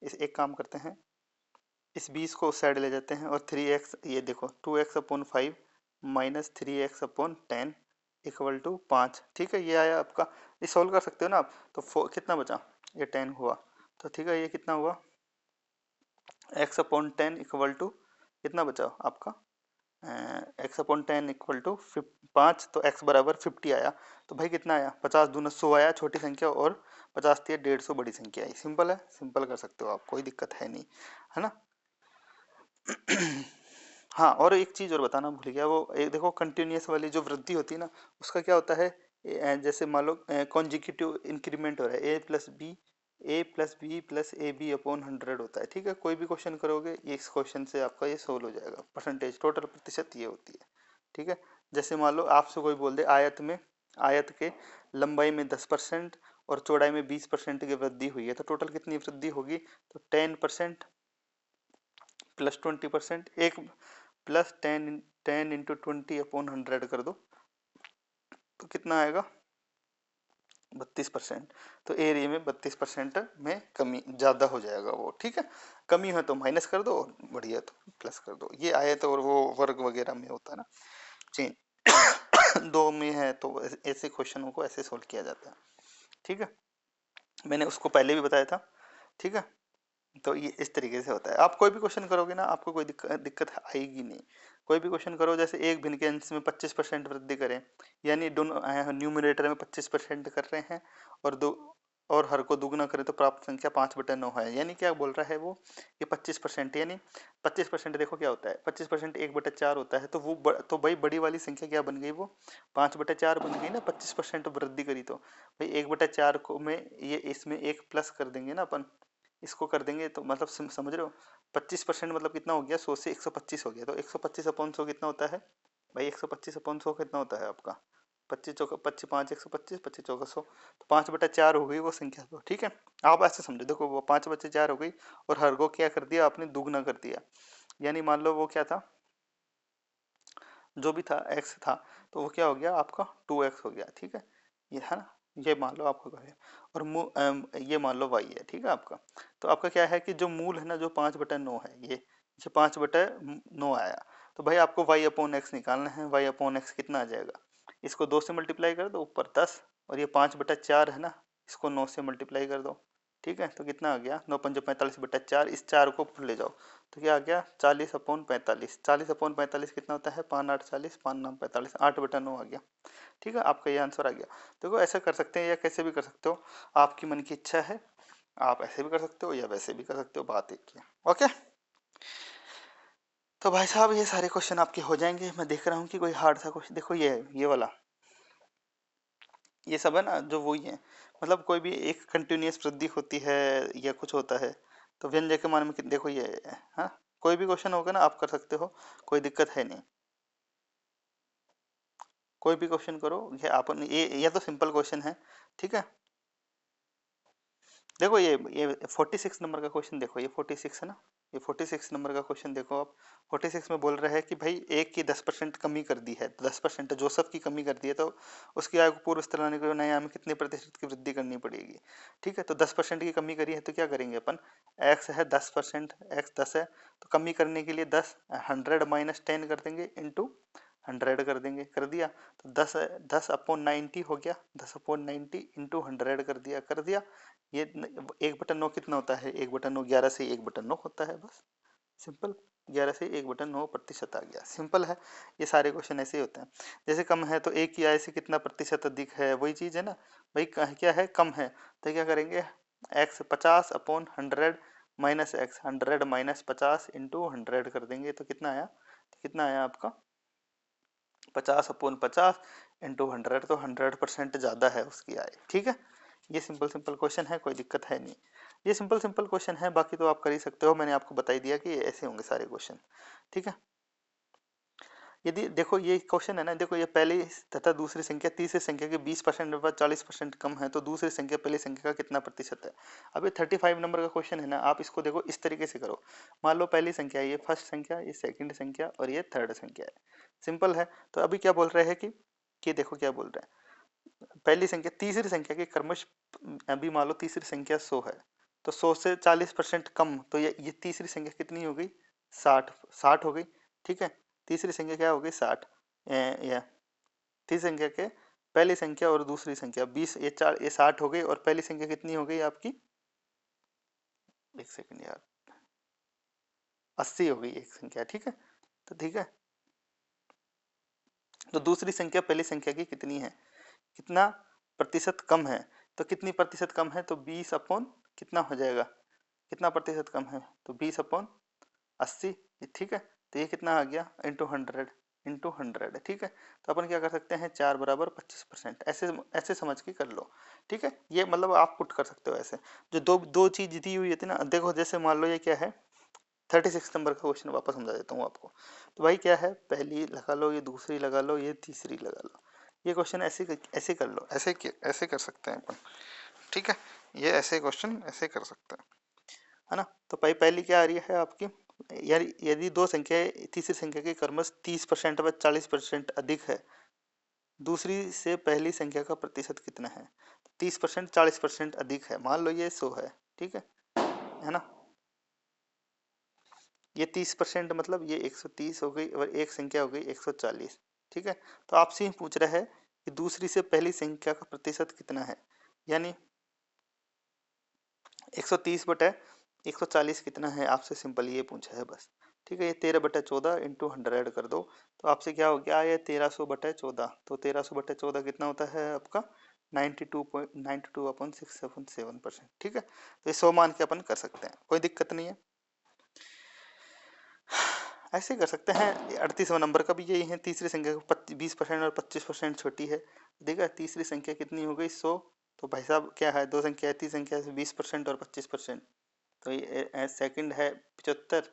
इस एक काम करते हैं, इस 20 को उस साइड ले जाते हैं, और 3x, ये देखो 2x/5 minus 3x/10 equal to 5। ठीक है, ये आया आपका, ये सॉल्व कर सकते हो ना आप, तो कितना बचा, ये 10 हुआ, तो ठीक है, ये कितना हुआ x/10 इक्वल टू कितना बचा आपका, x/10 इक्वल टू 5, तो x बराबर 50 आया। तो भाई कितना आया, 50 दूना 100 आया छोटी संख्या, और 50 थी 150 बड़ी संख्या आई। सिंपल है, सिंपल कर सकते हो आप, कोई दिक्कत है नहीं, है ना। हाँ, और एक चीज़ और बताना भूल गया, वो एक देखो कंटिन्यूस वाली जो वृद्धि होती है ना, उसका क्या होता है, जैसे मान लो कॉन्जिक्यूटिव इंक्रीमेंट हो रहा है, a+b+ab/100 होता है। ठीक है, कोई भी क्वेश्चन करोगे, ये इस क्वेश्चन से आपका ये सोल्व हो जाएगा, परसेंटेज टोटल प्रतिशत ये होती है। ठीक है, जैसे मान लो आपसे कोई बोल दे आयत के लंबाई में 10% और चौड़ाई में 20% की वृद्धि हुई है, तो टोटल कितनी वृद्धि होगी, तो 10% प्लस 20%, एक प्लस 10 इंटू 20/100 कर दो, तो कितना आएगा 32%। तो एरिया में 32% में कमी ज़्यादा हो जाएगा वो। ठीक है, कमी है तो माइनस कर दो, बढ़िया तो प्लस कर दो, ये आए तो, और वो वर्ग वगैरह में होता है ना चेंज। दो में है तो ऐसे क्वेश्चनों को ऐसे सोल्व किया जाता है। ठीक है, मैंने उसको पहले भी बताया था। ठीक है, तो ये इस तरीके से होता है। आप कोई भी क्वेश्चन करोगे ना, आपको कोई दिक्कत आएगी नहीं। कोई भी क्वेश्चन करो, जैसे एक भिन्न के अंश में 25% वृद्धि करें, यानी दोनों न्यूमरेटर में 25% कर रहे हैं और दो और हर को दुगना करें तो प्राप्त संख्या 5/9 है। यानी क्या बोल रहा है वो, ये 25%, यानी 25% देखो क्या होता है, 25% 1/4 होता है, तो वो तो भाई बड़ी वाली संख्या क्या बन गई, वो 5/4 बन गई ना। 25% वृद्धि करी तो भाई 1/4 को में ये इसमें एक प्लस कर देंगे ना अपन, इसको कर देंगे तो मतलब समझ रहे हो। 25% मतलब कितना हो गया, 100 से 125 हो गया, तो 125/100 कितना होता है भाई, 125/100 कितना होता है आपका, 25 चौका 25 5 125, 25 चौका 100, तो 5/4 हो गई वो संख्या। तो ठीक है, आप ऐसे समझो, देखो वो 5/4 हो गई और हर को क्या कर दिया आपने, दुगना कर दिया। यानी मान लो वो क्या था, जो भी था x था, तो वो क्या हो गया आपका 2x हो गया। ठीक है, ये है ना, ये मान लो आपका है, और ये मान लो y है। ठीक है आपका, तो आपका क्या है कि जो मूल है ना, जो 5/9 है, ये 5/9 आया, तो भाई आपको y/x निकालना है। y/x कितना आ जाएगा, इसको 2 से मल्टीप्लाई कर दो, ऊपर 10, और ये 5/4 है ना, इसको 9 से मल्टीप्लाई कर दो। ठीक है, तो कितना आ गया, 9×5 = 45/4, इस 4 को ऊपर ले जाओ तो क्या आ गया, 40/45। 40/45 कितना होता है, 5×8 = 40, 5×9 = 45, 8/9 आ गया। ठीक है, आपका ये आंसर आ गया। देखो ऐसा कर सकते हैं या कैसे भी कर सकते हो, आपकी मन की इच्छा है, आप ऐसे भी कर सकते हो या वैसे भी कर सकते हो, बात एक ही है। ओके, तो भाई साहब ये सारे क्वेश्चन आपके हो जाएंगे। मैं देख रहा हूँ कि कोई हार्ड सा क्वेश्चन, देखो ये वाला, ये सब है ना जो वही है, मतलब कोई भी एक कंटिन्यूअस वृद्धि होती है या कुछ होता है, तो व्यंजक के मान में देखो ये, हाँ कोई भी क्वेश्चन होगा ना आप कर सकते हो, कोई दिक्कत है नहीं। कोई भी क्वेश्चन करो, ये तो सिंपल क्वेश्चन है। ठीक है, देखो ये 46 नंबर का क्वेश्चन देखो, ये 46 है ना, ये 46 नंबर का क्वेश्चन देखो आप। 46 में बोल रहा है कि भाई एक की 10% कमी कर दी है, 10% जोसेफ की कमी कर दी है, तो उसकी आयु को पूर्व स्तर लाने के लिए नए आय में कितने प्रतिशत की वृद्धि करनी पड़ेगी। ठीक है, तो 10% की कमी करी है तो क्या करेंगे अपन, एक्स है 10%, एक्स 10 है, तो कमी करने के लिए 10 100 - 10 कर देंगे, इंटू 100 कर देंगे, कर दिया, तो 10/90 हो गया, 10/90 इंटू 100 कर दिया। ये 1/9 कितना होता है, 1/9 11 से 1/9 होता है, बस सिंपल। 11 से 1/9% आ गया, सिंपल है। ये सारे क्वेश्चन ऐसे ही होते हैं। जैसे कम है तो एक की आय से कितना प्रतिशत अधिक है, वही चीज है ना भाई, क्या है कम है, तो क्या करेंगे, x 50/100 माइनस एक्स 100 - 50 इंटू 100 कर देंगे, तो कितना आया, आपका 50/50 इंटू 100, तो 100% ज़्यादा है उसकी आय। ठीक है, ये सिंपल सिंपल क्वेश्चन है, कोई दिक्कत है नहीं। ये सिंपल सिंपल क्वेश्चन है, बाकी तो आप कर ही सकते हो, मैंने आपको बता ही दिया कि ऐसे होंगे सारे क्वेश्चन। ठीक है, यदि देखो ये क्वेश्चन है ना, देखो ये पहली तथा दूसरी संख्या तीसरी संख्या के 20% व 40% कम है, तो दूसरी संख्या पहली संख्या का कितना प्रतिशत है। अब ये 35 नंबर का क्वेश्चन है ना, आप इसको देखो इस तरीके से करो। मान लो पहली संख्या ये फर्स्ट संख्या, ये सेकंड संख्या और ये थर्ड संख्या है, सिंपल है। तो अभी क्या बोल रहे हैं कि देखो क्या बोल रहे हैं, पहली संख्या तीसरी संख्या के क्रमश, अभी मान लो तीसरी संख्या 100 है, तो 100 से 40% कम, तो ये तीसरी संख्या कितनी हो गई, 60 60 हो गई। ठीक है, तीसरी संख्या क्या हो गई, 60, या तीसरी संख्या के पहली संख्या और दूसरी संख्या 20, ये 60 हो गई, और पहली संख्या कितनी हो गई आपकी, एक सेकंड यार, 80 हो गई एक संख्या। ठीक है, तो ठीक है, तो दूसरी संख्या पहली संख्या की कितनी है, कितना प्रतिशत कम है, तो कितनी प्रतिशत कम है, तो 20 अपॉन कितना हो जाएगा, कितना प्रतिशत कम है, तो 20/80। ठीक है, तो ये कितना आ गया, इंटू 100। ठीक है, तो अपन क्या कर सकते हैं, 4 = 25%, ऐसे ऐसे समझ के कर लो। ठीक है, ये मतलब आप पुट कर सकते हो ऐसे, जो दो दो चीज दी हुई थी ना, देखो जैसे मान लो ये क्या है, 36 नंबर का क्वेश्चन वापस समझा देता हूँ आपको। तो भाई क्या है, पहली लगा लो, ये दूसरी लगा लो, ये तीसरी लगा लो, ये क्वेश्चन ऐसे ऐसे कर लो, ऐसे कर सकते हैं अपन। ठीक है, ये ऐसे क्वेश्चन ऐसे कर सकते हैं, है ना। तो भाई पहली क्या आ रही है आपकी, यार यदि दो संख्या तीसरी संख्या के क्रमश 30% व 40% अधिक है, दूसरी से पहली संख्या का प्रतिशत कितना है, 30% 40% अधिक है, मान लो ये 100 है। ठीक है ना, ये 30% मतलब ये 130 हो गई, और एक संख्या हो गई 140। ठीक है। तो आपसे ही पूछ रहा है कि दूसरी से पहली संख्या का प्रतिशत कितना है, यानी 130/140 कितना है, आपसे सिंपल ये पूछा है बस। ठीक है, ये 13/14 इंटू 100 कर दो, तो आपसे क्या हो गया, ये 1300/14, तो 1300/14 कितना होता है आपका 92.677%। ठीक है, तो ये 100 मान के अपन कर सकते हैं, कोई दिक्कत नहीं है। ऐसे कर सकते हैं। 38वां नंबर का भी यही है, तीसरी संख्या को 20% और 25% छोटी है। देखा, तीसरी संख्या कितनी हो गई 100, तो भाई साहब क्या है, दो संख्या है, तीसरी संख्या से 20% और 25%, तो ये सेकंड है 75,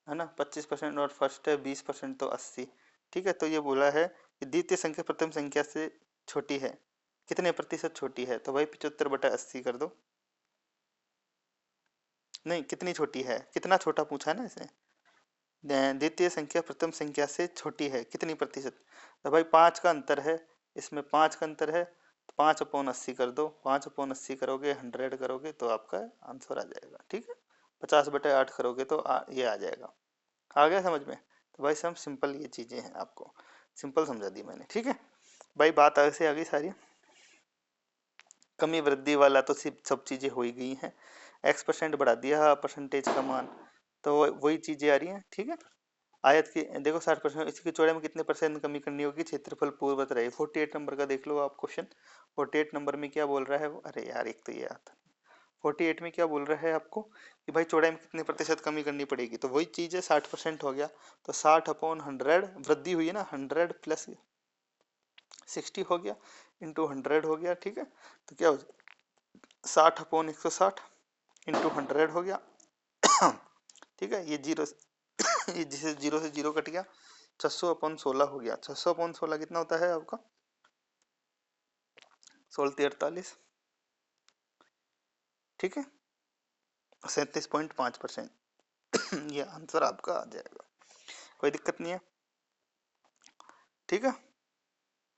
है ना, 25% और फर्स्ट है 20%, तो 80। ठीक है, तो ये बोला है कि द्वितीय संख्या प्रथम संख्या से छोटी है, कितने प्रतिशत छोटी है, तो भाई 75/80 कर दो। नहीं, कितनी छोटी है, कितना छोटा पूछा है ना इसे, द्वितीय संख्या प्रथम संख्या से छोटी है कितनी प्रतिशत, तो भाई 5 का अंतर है, इसमें 5 का अंतर है, तो 5/80 कर दो, 5/80 करोगे 100 करोगे तो आपका आंसर आ जाएगा। ठीक है, 50/8 करोगे तो ये आ जाएगा। आ गया समझ में, तो भाई सब सिंपल ये चीज़ें हैं, आपको सिंपल समझा दी मैंने। ठीक है भाई, बात ऐसे आ गई सारी, कमी वृद्धि वाला तो सिर्फ सब चीज़ें हो ही गई हैं, x% बढ़ा दिया परसेंटेज का मान, तो वही चीज़ें आ रही हैं। ठीक है, आयत की देखो 60%, इसकी चौड़ाई में कितने परसेंट कमी करनी होगी, क्षेत्रफल पूर्ववत रहे। 48 नंबर का देख लो आप क्वेश्चन, 48 नंबर में क्या बोल रहा है वो, अरे यार एक तो ये आता, 48 में क्या बोल रहा है आपको कि भाई चौड़ाई में कितने प्रतिशत कमी करनी पड़ेगी, तो वही चीज़ है 60% हो गया, तो 60/100 वृद्धि हुई है ना, 100 प्लस 60 हो गया इंटू 100 हो गया। ठीक है, तो क्या हो जाए 60/160 इंटू 100 हो गया। ठीक है, ये जीरो ये जिसे जीरो से जीरो कट गया, 600/16 हो गया, 600/16 कितना होता है आपका 16×3 = 48। ठीक है, 37.5%। ये आंसर आपका आ जाएगा, कोई दिक्कत नहीं है। ठीक है,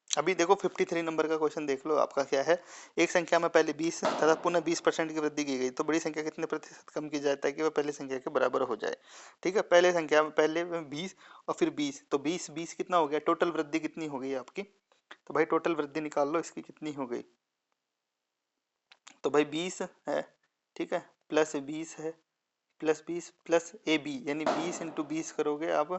अभी देखो 53 नंबर का क्वेश्चन देख लो, आपका क्या है, एक संख्या में पहले 20 तथा पुनः 20% की वृद्धि की गई, तो बड़ी संख्या कितने प्रतिशत कम की जाता है कि वह पहले संख्या के बराबर हो जाए। ठीक है, पहले संख्या में पहले में 20 और फिर 20, तो 20 कितना हो गया, टोटल वृद्धि कितनी हो गई आपकी, तो भाई टोटल वृद्धि निकाल लो इसकी कितनी हो गई, तो भाई 20 है, ठीक है, प्लस 20 है, प्लस 20 प्लस ए बी, यानी 20 × 20 करोगे आप,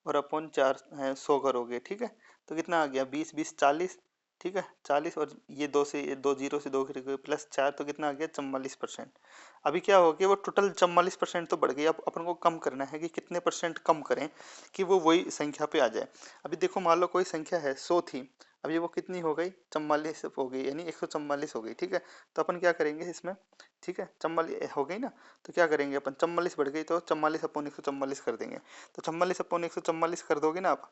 और अपॉन 100 करोगे। ठीक है, तो कितना आ गया 20 20 40, ठीक है 40, और ये दो से ये दो जीरो से दो प्लस 4, तो कितना आ गया 44%। अभी क्या हो गया, वो टोटल 44% तो बढ़ गई, अब अपन को कम करना है कि कितने परसेंट कम करें कि वो वही संख्या पे आ जाए। अभी देखो मान लो कोई संख्या है 100 थी, अभी वो कितनी हो गई 44 हो गई, यानी 144 हो गई। ठीक है, तो अपन क्या करेंगे इसमें, ठीक है 44 हो गई ना, तो क्या करेंगे अपन, 44 बढ़ गई तो 44/144 कर देंगे, तो 44/144 कर दोगे ना आप,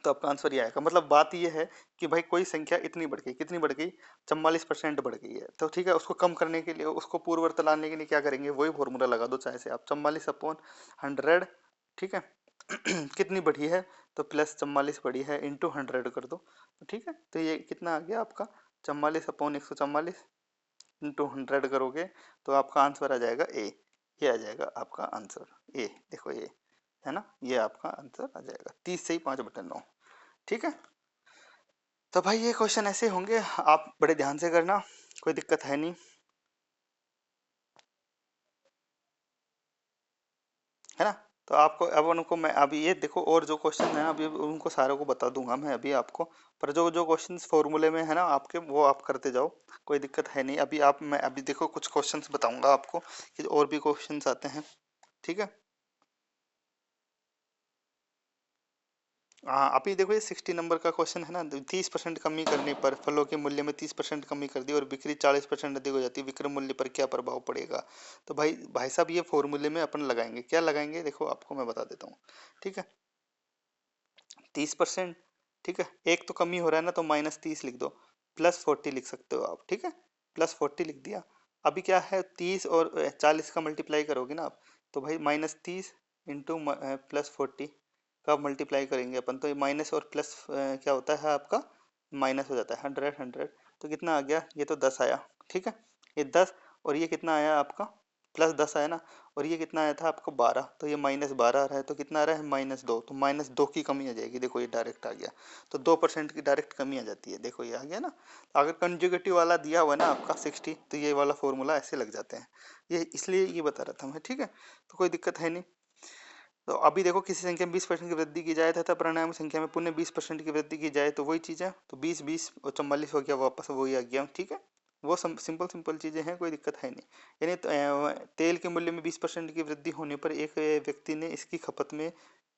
तो आपका आंसर ये आएगा। मतलब बात ये है कि भाई कोई संख्या इतनी बढ़ गई, कितनी बढ़ गई 44% बढ़ गई है, तो ठीक है, उसको कम करने के लिए, उसको पूर्ववर्त लाने के लिए क्या करेंगे, वही फॉर्मूला लगा दो चाहे से आप, 44/100। ठीक है कितनी बढ़ी है, तो प्लस 44 बढ़ी है, इंटू 100 कर दो, तो ठीक है, तो ये कितना आ गया आपका 44/144 इंटू 100 करोगे, तो आपका आंसर आ जाएगा ए, ये आ जाएगा आपका आंसर ए, देखो ये है ना, ये आपका आंसर आ जाएगा 30 से ही 5/9। ठीक है, तो भाई ये क्वेश्चन ऐसे होंगे, आप बड़े ध्यान से करना, कोई दिक्कत है नहीं, है ना। तो आपको अब उनको मैं अभी ये देखो, और जो क्वेश्चन है अभी उनको सारों को बता दूंगा मैं अभी आपको, पर जो जो क्वेश्चंस फॉर्मूले में है ना आपके, वो आप करते जाओ, कोई दिक्कत है नहीं। अभी आप मैं अभी देखो कुछ क्वेश्चंस बताऊंगा आपको कि और भी क्वेश्चंस आते हैं। ठीक है, हाँ अभी देखो ये 60 नंबर का क्वेश्चन है ना, 30% कमी करने पर फलों के मूल्य में 30% कमी कर दी और बिक्री 40% अधिक हो जाती है, विक्रय मूल्य पर क्या प्रभाव पड़ेगा। तो भाई भाई साहब ये फॉर्मूले में अपन लगाएंगे, क्या लगाएंगे देखो आपको मैं बता देता हूँ। ठीक है, 30%, ठीक है, एक तो कमी हो रहा है ना, तो -30 लिख दो, +40 लिख सकते हो आप। ठीक है, +40 लिख दिया। अभी क्या है 30 और 40 का मल्टीप्लाई करोगे ना आप, तो भाई -30 इंटू +40 का मल्टीप्लाई करेंगे अपन, तो ये माइनस और प्लस क्या होता है आपका, माइनस हो जाता है, 100 100, तो कितना आ गया, ये तो 10 आया। ठीक है, ये 10 और ये कितना आया आपका प्लस 10 आया ना, और ये कितना आया था आपको 12, तो ये -12 आ रहा है, तो कितना आ रहा है -2, तो -2 की कमी आ जाएगी। देखो ये डायरेक्ट आ गया, तो 2% की डायरेक्ट कमी आ जाती है। देखो ये आ गया ना। अगर कंजुगेटिव वाला दिया हुआ है ना आपका 60, तो ये वाला फॉर्मूला ऐसे लग जाते हैं। ये इसलिए ये बता रहा था मैं, ठीक है, तो कोई दिक्कत है नहीं। तो अभी देखो किसी संख्या में 20% की वृद्धि की जाए तथा परिणामी संख्या में पुनः 20% की वृद्धि की जाए, तो वही चीज़ है। तो 20 20 और 44 हो गया, वापस वही आ गया, ठीक है। वो सिंपल सिंपल चीज़ें हैं, कोई दिक्कत है नहीं। यानी तेल के मूल्य में 20% की वृद्धि होने पर एक व्यक्ति ने इसकी खपत में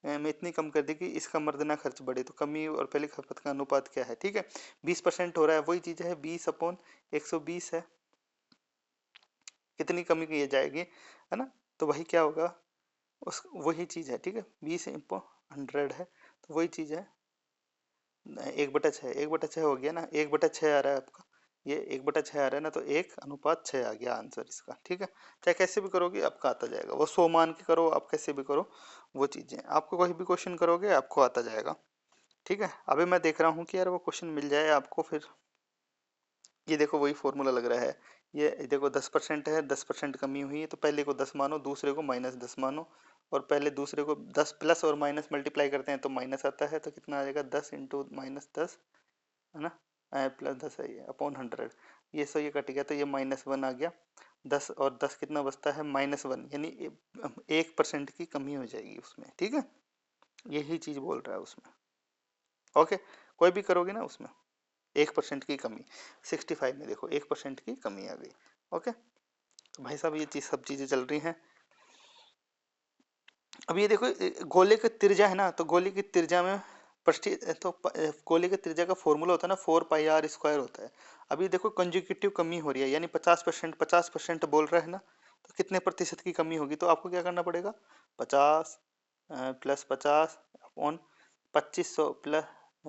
इतनी कम कर दी कि इसका मर्दना खर्च बढ़े, तो कमी और पहले खपत का अनुपात क्या है, ठीक है। 20% हो रहा है, वही चीज़ है, 20/120 है, कितनी कमी की जाएगी, है ना। तो वही क्या होगा, उस वही चीज़ है, ठीक है। 20/100 है, तो वही चीज़ है। 1/6, 1/6 हो गया ना, 1/6 आ रहा है आपका, ये 1/6 आ रहा है ना, तो 1:6 आ गया आंसर इसका, ठीक है। चाहे कैसे भी करोगे आपका आता जाएगा, वो 100 मान के करो, आप कैसे भी करो, वो चीज़ें आपको कोई भी क्वेश्चन करोगे आपको आता जाएगा, ठीक है। अभी मैं देख रहा हूँ कि यार वो क्वेश्चन मिल जाए आपको फिर। ये देखो वही फॉर्मूला लग रहा है, ये देखो 10% है, 10% कमी हुई है, तो पहले को 10 मानो, दूसरे को -10 मानो, और पहले दूसरे को 10 प्लस और माइनस मल्टीप्लाई करते हैं तो माइनस आता है, तो कितना आ जाएगा 10 इंटू -10, है ना, +10 है ये अपॉन 100, ये सो ये कट गया, तो ये -1 आ गया। 10 और 10 कितना बचता है -1, यानी 1% की कमी हो जाएगी उसमें, ठीक है। यही चीज बोल रहा है उसमें, ओके। कोई भी करोगे ना उसमें 1% की कमी, 65 में देखो 1% की कमी आ गई, ओके। तो भाई साहब ये चीज सब चीजें चल रही हैं। अब ये देखो गोले का त्रिज्या है ना, तो गोले की त्रिज्या में पृष्ठीय तो गोले के त्रिज्या का फॉर्मूला होता है ना 4πr² होता है। अभी देखो कंजुगेटिव कमी हो रही है, यानी 50%, 50% बोल रहा है ना, तो कितने प्रतिशत की कमी होगी, तो आपको क्या करना पड़ेगा, 50 प्लस 50 अपॉन 2500 प्लस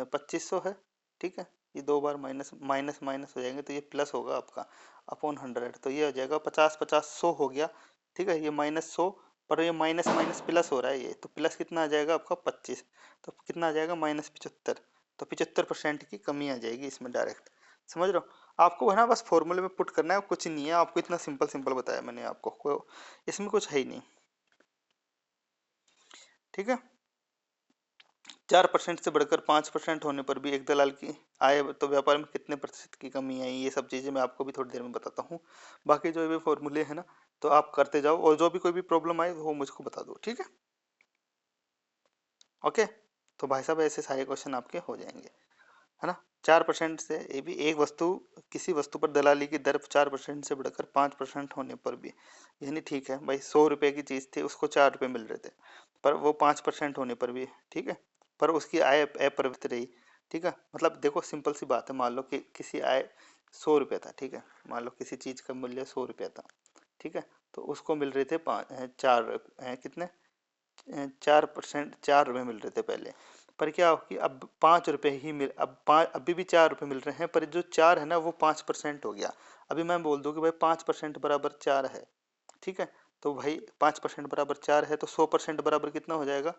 2500 है, ठीक है। ये दो बार माइनस माइनस माइनस हो जाएंगे, तो ये प्लस होगा आपका अपॉन 100, तो ये हो जाएगा 50 50 100 हो गया, ठीक है। ये -100, पर ये माइनस माइनस प्लस हो रहा है, ये तो प्लस कितना आ जाएगा आपका 25, तो कितना आ जाएगा -75, तो 75% की कमी आ जाएगी इसमें डायरेक्ट, समझ रहे हो। आपको है ना बस फॉर्मूले में पुट करना है, कुछ नहीं है, आपको इतना सिंपल सिंपल बताया मैंने आपको, इसमें कुछ है ही नहीं, ठीक है। 4% से बढ़कर 5% होने पर भी एक दलाल की आय तो व्यापार में कितने प्रतिशत की कमी आई, ये सब चीज़ें मैं आपको भी थोड़ी देर में बताता हूँ। बाकी जो भी फॉर्मूले हैं ना, तो आप करते जाओ, और जो भी कोई भी प्रॉब्लम आए वो मुझको बता दो, ठीक है, ओके। तो भाई साहब ऐसे सारे क्वेश्चन आपके हो जाएंगे, है ना। 4% से ये भी एक वस्तु, किसी वस्तु पर दलाली की दर 4% से बढ़कर 5% होने पर भी, यानी ठीक है भाई 100 रुपए की चीज़ थी, उसको 4 रुपए मिल रहे थे, पर वो 5% होने पर भी, ठीक है, पर उसकी आय अप्रभावित रही, ठीक है। मतलब देखो सिंपल सी बात है, मान लो कि किसी आय 100 रुपये था, ठीक है, मान लो किसी चीज़ का मूल्य 100 रुपया था, ठीक है, तो उसको मिल रहे थे 4 कितने 4%, 4 रुपये मिल रहे थे पहले, पर क्या हो कि अब 5 रुपये ही मिल, अब पाँच अभी भी 4 रुपये मिल रहे हैं, पर जो 4 है ना वो 5% हो गया। अभी मैं बोल दूँ कि भाई 5% बराबर 4 है, ठीक है, तो भाई 5% बराबर 4 है, तो 100% बराबर कितना हो जाएगा,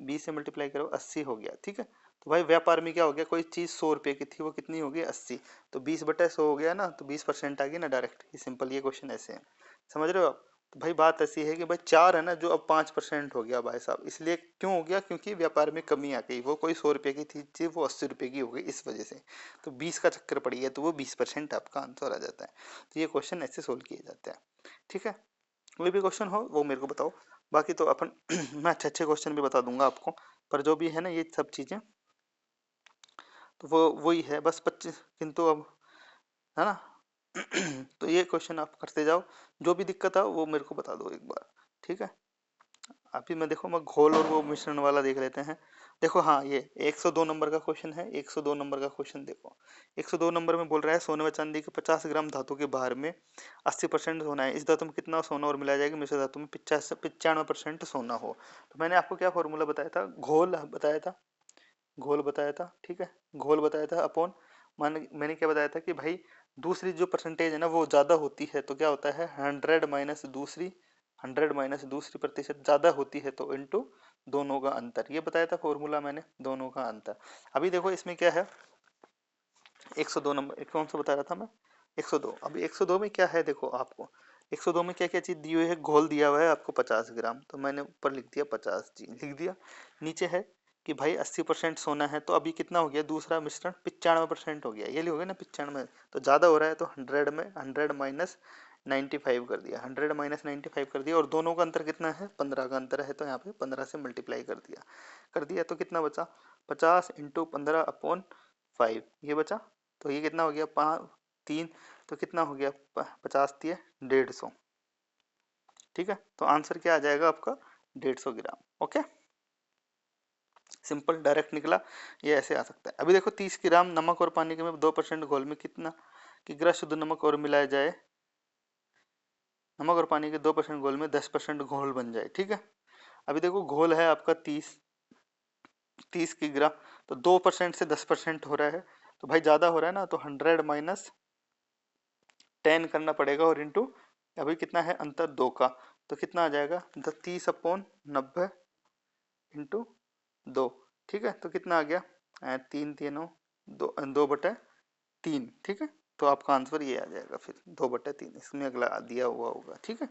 20 से मल्टीप्लाई करो 80 हो गया, ठीक है। तो भाई व्यापार में क्या हो गया, कोई चीज़ 100 रुपये की थी, वो कितनी हो गई 80, तो 20/100 हो गया ना, तो 20% आ गई ना डायरेक्ट, ये सिंपल, ये क्वेश्चन ऐसे है, समझ रहे हो आप। तो भाई बात ऐसी है कि भाई 4 है ना जो अब 5% हो गया भाई साहब, इसलिए क्यों हो गया, क्योंकि व्यापार में कमी आ गई, वो कोई 100 रुपये की थी चीज वो 80 रुपये की हो गई, इस वजह से तो 20 का चक्कर पड़ गया, तो वो 20% आपका आंसर आ जाता है। तो ये क्वेश्चन ऐसे सोल्व किए जाते हैं, ठीक है। कोई भी क्वेश्चन हो वो मेरे को बताओ, बाकी तो अपन मैं अच्छे अच्छे क्वेश्चन भी बता दूंगा आपको, पर जो भी है ना ये सब चीज़ें, तो वो वही है बस 25, किंतु अब, है ना। तो ये क्वेश्चन आप करते जाओ, जो भी दिक्कत है वो मेरे को बता दो एक बार, ठीक है। अभी मैं देखो मैं घोल और वो मिश्रण वाला देख लेते हैं। देखो हाँ ये 102 नंबर का क्वेश्चन है, 102 नंबर का क्वेश्चन देखो, 102 नंबर में बोल रहा है सोने व चांदी के 50 ग्राम धातु के भार में 80% सोना है, इस धातु में कितना सोना और मिलाया जाएगा मिश्र धातु में 95% सोना हो। तो मैंने आपको क्या फॉर्मूला बताया था, घोल बताया था, घोल बताया था, ठीक है, घोल बताया था अपॉन, मैंने क्या बताया था कि भाई दूसरी जो परसेंटेज है ना वो ज़्यादा होती है, तो क्या होता है 100 - दूसरी प्रतिशत ज़्यादा होती है, तो इनटू दोनों का अंतर, ये बताया था फॉर्मूला मैंने, दोनों का अंतर। अभी देखो इसमें क्या है, 102 नंबर, एक कौन सा बता रहा था मैं, 102, अभी 102 में क्या है देखो आपको, 102 में क्या क्या चीज़ दी हुई है, घोल दिया हुआ है आपको 50 ग्राम, तो मैंने ऊपर लिख दिया 50 जी लिख दिया। नीचे है कि भाई 80% सोना है, तो अभी कितना हो गया दूसरा मिश्रण 95% हो गया, ये हो गया ना 95, तो ज़्यादा हो रहा है तो 100 में 100 माइनस 95 कर दिया, 100 माइनस 95 कर दिया, और दोनों का अंतर कितना है 15 का अंतर है, तो यहाँ पे 15 से मल्टीप्लाई कर दिया तो कितना बचा 50 इंटू 15/5 ये बचा, तो ये कितना हो गया 3, तो कितना हो गया 50 दिए 150, ठीक है, तो आंसर क्या आ जाएगा आपका 150 ग्राम। ओके, सिंपल डायरेक्ट निकला, ये ऐसे आ सकता है। अभी देखो 30 ग्राम नमक और पानी के में 2% घोल में कितना किग्रा शुद्ध नमक और मिलाया जाए, नमक और पानी के 2% घोल में 10% घोल बन जाए, ठीक है। अभी देखो घोल है आपका 30 किग्रा, तो 2% से 10% हो रहा है, तो भाई ज़्यादा हो रहा है ना, तो 100 माइनस 10 करना पड़ेगा, और इंटू अभी कितना है अंतर 2 का, तो कितना आ जाएगा 30/90 इंटू 2, ठीक है, तो कितना आ गया 3 3 2/3, ठीक है, तो आपका आंसर ये आ जाएगा फिर 2/3, इसमें अगला दिया हुआ होगा, ठीक है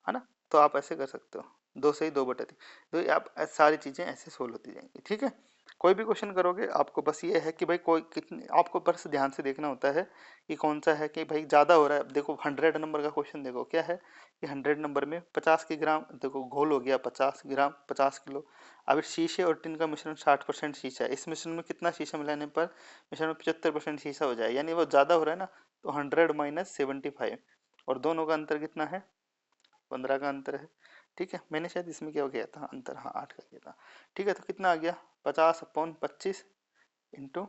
ना। तो आप ऐसे कर सकते हो 2 से ही 2/3, तो आप सारी चीज़ें ऐसे सोल्व होती जाएंगी, ठीक है। कोई भी क्वेश्चन करोगे आपको बस ये है कि भाई कोई कितने, आपको बस ध्यान से देखना होता है कि कौन सा है कि भाई ज़्यादा हो रहा है। देखो 100 नंबर का क्वेश्चन देखो क्या है कि 100 नंबर में 50 की ग्राम, देखो घोल हो गया 50 ग्राम 50 किलो। अब शीशे और टिन का मिश्रण 60% शीशा है, इस मिश्रण में कितना शीशा मिलाने पर मिश्रण में 75% शीशा हो जाए, यानी वो ज़्यादा हो रहा है ना, तो 100 माइनस 75, और दोनों का अंतर कितना है 15 का अंतर है, ठीक है। मैंने शायद इसमें क्या किया था अंतर, हाँ 8 का किया था, ठीक है, तो कितना आ गया 50/25 इंटू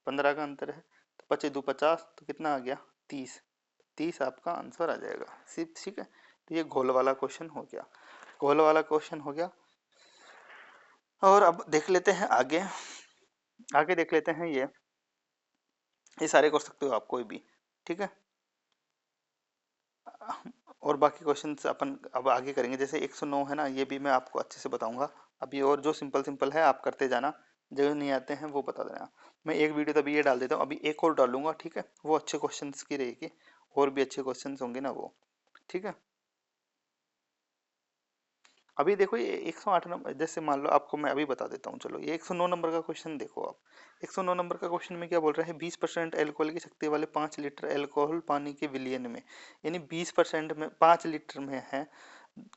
15 का अंतर है, तो 25×2 = 50, तो कितना आ गया 30, 30 आपका आंसर आ जाएगा सिर्फ, ठीक है। तो ये घोल वाला क्वेश्चन हो गया, घोल वाला क्वेश्चन हो गया। और अब देख लेते हैं आगे, आगे देख लेते हैं ये सारे कर सकते हो आप कोई भी, ठीक है। और बाकी क्वेश्चन अपन अब आगे करेंगे, जैसे 109 है ना, ये भी मैं आपको अच्छे से बताऊंगा अभी, और जो सिंपल सिंपल है आप करते जाना, जो नहीं आते हैं वो बता देना। मैं एक वीडियो तभी ये डाल देता हूँ, अभी एक और डालूंगा, ठीक है, वो अच्छे क्वेश्चंस की रहेगी, और भी अच्छे क्वेश्चंस होंगे ना वो, ठीक है। अभी देखो ये 108 नंबर, जैसे मान लो आपको मैं अभी बता देता हूँ, चलो ये 109 नंबर का क्वेश्चन देखो आप। 109 नंबर का क्वेश्चन में क्या बोल रहा है, 20% एल्कोहल की शक्ति वाले 5 लीटर एल्कोहल पानी के विलयन में, यानी 20% में 5 लीटर में है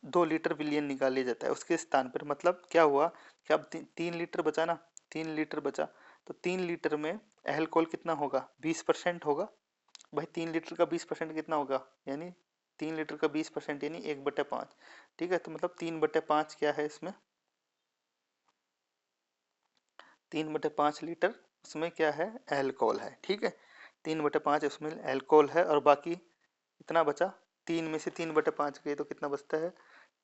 2 लीटर विलयन निकाल लिया जाता है, उसके स्थान पर मतलब क्या हुआ कि अब 3 लीटर बचा ना, 3 लीटर बचा, तो 3 लीटर में एल्कोहल कितना होगा 20% होगा, भाई 3 लीटर का 20% कितना होगा, यानी 3 लीटर का 20% यानी 1/5, ठीक है, तो मतलब 3/5 क्या है इसमें, 3/5 लीटर उसमें क्या है एल्कोहल है, ठीक है, 3/5 उसमें एल्कोहल है, और बाकी कितना बचा, 3 में से 3/5 गए तो कितना बचता है,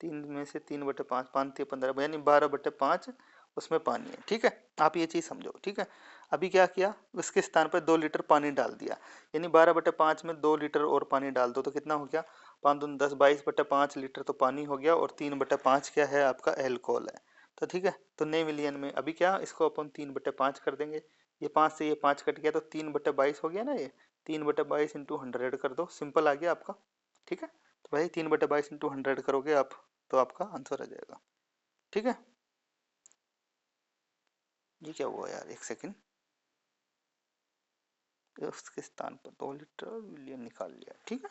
3 में से 3/5 5×3 = 15, यानी 12/5 उसमें पानी है, ठीक है। आप ये चीज़ समझो, ठीक है। अभी क्या किया, उसके स्थान पर 2 लीटर पानी डाल दिया, यानी 12/5 में 2 लीटर और पानी डाल दो, तो कितना हो गया 5 दूनी 10 22/5 लीटर तो पानी हो गया, और 3/5 क्या है आपका एल्कोहल है, तो ठीक है। तो नए मिलियन में अभी क्या इसको अपन 3/5 कर देंगे, ये 5 से ये 5 कट गया, तो 3/22 हो गया ना, ये 3/22 इंटू 100 कर दो, सिंपल आ गया आपका, ठीक है। तो भाई 3/22 इंटू 100 करोगे आप, तो आपका आंसर आ जाएगा, ठीक है। ये क्या हुआ यार, एक सेकंड, उसके स्थान पर 2 लीटर विलियन निकाल लिया, ठीक है।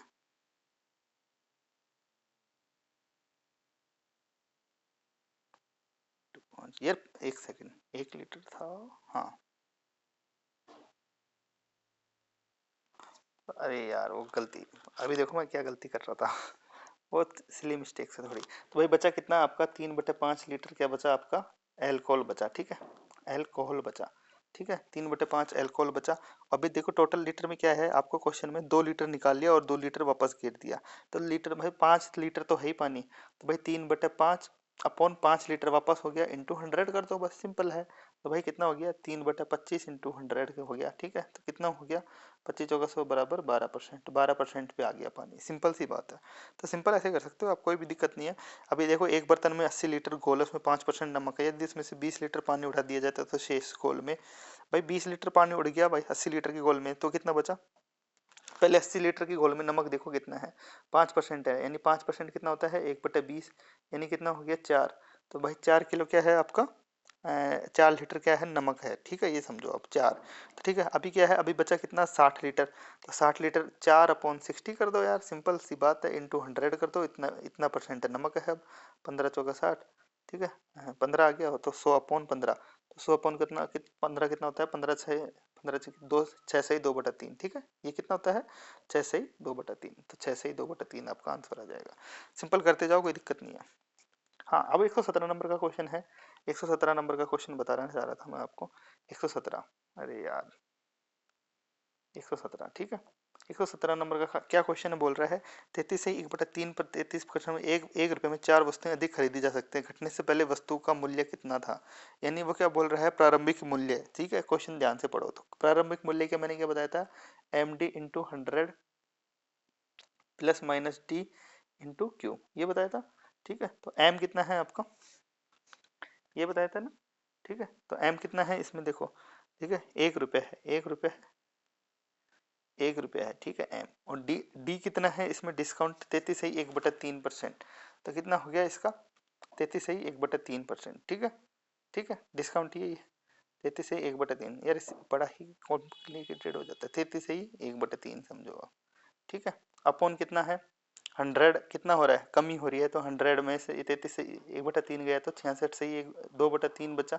यार एक सेकंड, 1 लीटर था, हाँ, अरे यार वो गलती, अभी देखो मैं क्या गलती कर रहा था बहुत सिली मिस्टेक से थोड़ी, तो भाई बचा कितना आपका 3/5 लीटर क्या बचा आपका एल्कोहल बचा, ठीक है, एल्कोहल बचा, ठीक है, 3/5 एल्कोहल बचा। अभी देखो टोटल लीटर में क्या है, आपको क्वेश्चन में 2 लीटर निकाल लिया और 2 लीटर वापस गिर दिया, तो लीटर भाई 5 लीटर तो है ही पानी, तो भाई 3/5/5 लीटर वापस हो गया, इंटू 100 कर दो, बस सिंपल है। तो भाई कितना हो गया 3/25 इंटू 100 हो गया, ठीक है, तो कितना हो गया 25 × 100 बराबर 12%, 12% पे आ गया पानी, सिंपल सी बात है। तो सिंपल ऐसे कर सकते हो आप, कोई भी दिक्कत नहीं है। अभी देखो एक बर्तन में 80 लीटर घोल है, उसमें 5% नमक है, यदि इसमें से 20 लीटर पानी उठा दिया जाता है तो शेष घोल में, भाई 20 लीटर पानी उड़ गया भाई 80 लीटर के घोल में, तो कितना बचा पहले 80 लीटर की घोल में नमक देखो कितना है, 5% है, यानी 5% कितना होता है 1/20, यानी कितना हो गया 4। तो भाई 4 किलो क्या है आपका, 4 लीटर क्या है नमक है, ठीक है, ये समझो आप 4। तो ठीक है, अभी क्या है, अभी बचा कितना 60 लीटर, तो 60 लीटर 4/60 कर दो यार, सिंपल सी बात है, इंटू 100 कर दो, इतना इतना परसेंट नमक है अब, 15×4 = 60, ठीक है, 15 आ गया हो तो 100/15, तो 100 कितना 15 कितना होता है, 15×6 = 2, 6 × 6 = 2/3, ठीक है, ये कितना होता है 6 × 2/3, तो 6 × 2/3 आपका आंसर आ जाएगा। सिंपल करते जाओ, कोई दिक्कत नहीं है। हाँ, अब 117 नंबर का क्वेश्चन है, 117 नंबर का क्वेश्चन बताना चाह रहा था मैं आपको, 117, अरे यार 117, ठीक है, 117 नंबर का क्या क्वेश्चन बोल रहा है, 33 से 1/3 पर 33 क्वेश्चन में एक एक रुपये में 4 वस्तुएं अधिक खरीदी जा सकते हैं, घटने से पहले वस्तु का मूल्य कितना था, यानी वो क्या बोल रहा है, प्रारंभिक मूल्य, ठीक है, क्वेश्चन ध्यान से पढ़ो, तो प्रारंभिक मूल्य क्या मैंने क्या बताया था, MD × 100 plus minus D × Q, ये बताया था, ठीक है, तो M कितना है आपका, ये बताया था ना, ठीक है, तो M कितना है इसमें देखो, ठीक है, 1 रुपये है, 1 रुपये है, 1 रुपया है, ठीक है एम, और डी डी कितना है इसमें, डिस्काउंट 33 1/3%, तो कितना हो गया इसका 33 1/3%, ठीक है, ठीक है, डिस्काउंट ये 33 1/3, यार बड़ा ही कॉम्प्लिकेटेड हो जाता है, 33 1/3 समझो आप, ठीक है, अपॉन कितना है 100, कितना हो रहा है कमी हो रही है, तो 100 में से 33 से 1/3 गया, तो 66 से ही 2/3 बचा,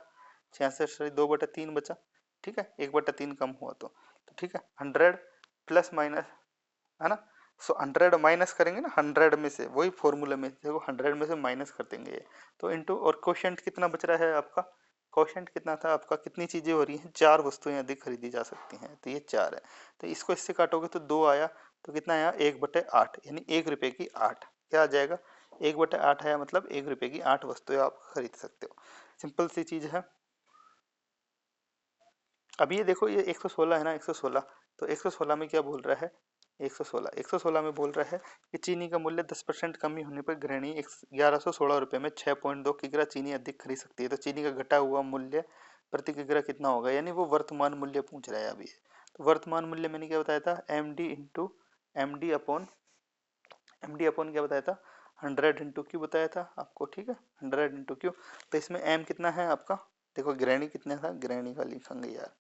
66 से 2/3 बचा, ठीक है, 1/3 कम हुआ तो ठीक है, 100 प्लस माइनस, है ना, सो 100 माइनस करेंगे ना, 100 में से वही फॉर्मूला में देखो 100 में से माइनस कर देंगे ये, तो इंटू, और क्वोशंट कितना बच रहा है आपका, क्वोशंट कितना था आपका, कितनी चीजें हो रही हैं, 4 वस्तुएं अधिक खरीदी जा सकती हैं, तो ये 4 है, तो इसको इससे काटोगे तो 2 आया, तो कितना आया 1/8, यानी 1 रुपये की 8, क्या आ जाएगा 1/8 आया, मतलब 1 रुपये की 8 वस्तुएं आप खरीद सकते हो, सिंपल सी चीज है। अभी ये देखो ये 116 है ना, 116, तो 116 में क्या बोल रहा है, 116 में बोल रहा है कि चीनी का मूल्य 10% कमी होने पर गृहिणी 1116 रुपये में 6.2 किग्रा चीनी अधिक खरीद सकती है, तो चीनी का घटा हुआ मूल्य प्रति किग्रा कितना होगा, यानी वो वर्तमान मूल्य पूछ रहा है अभी, तो वर्तमान मूल्य मैंने क्या बताया था, एम डी अपॉन क्या बताया था, 100 × Q बताया था आपको, ठीक है, 100 × Q, तो इसमें एम कितना है आपका, देखो गृहिणी कितना था, गृहिणी का लिखेंगे यार,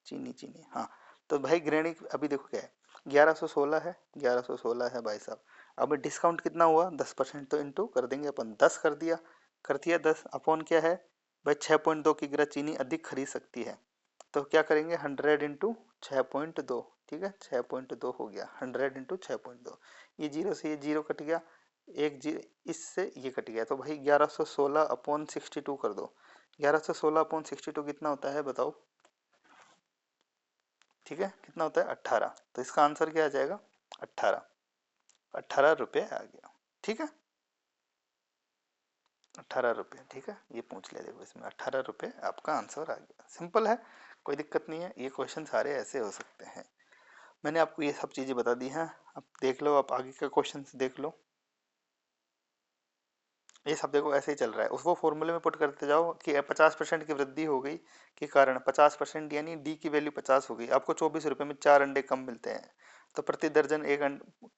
चीनी चीनी, हाँ, तो भाई गृहिणी अभी देखो क्या है, 1116 है, 1116 है भाई साहब, अब डिस्काउंट कितना हुआ 10%, तो इंटू कर देंगे अपन, 10 कर दिया 10 अपॉन क्या है भाई, 6.2 किग्रा चीनी अधिक खरीद सकती है, तो क्या करेंगे 100 × 6.2, ठीक है, 6.2 हो गया, 100 × 6.2, ये जीरो से ये जीरो कट गया, एक जी इससे ये कट गया, तो भाई 1116/62 कर दो, 1116/62 कितना होता है बताओ, ठीक है, कितना होता है 18, तो इसका आंसर क्या आ जाएगा 18, 18 रुपये आ गया, ठीक है, 18 रुपये, ठीक है, ये पूछ लिया देखो, इसमें 18 रुपये आपका आंसर आ गया, सिंपल है, कोई दिक्कत नहीं है, ये क्वेश्चन सारे ऐसे हो सकते हैं, मैंने आपको ये सब चीज़ें बता दी हैं, अब देख लो, आप आगे का क्वेश्चन देख लो, ये सब देखो ऐसे ही चल रहा है, उसको फॉर्मूले में पुट करते जाओ कि 50% की वृद्धि हो गई के कारण 50%, यानी डी की वैल्यू 50 हो गई, आपको 24 रुपये में 4 अंडे कम मिलते हैं, तो प्रति दर्जन एक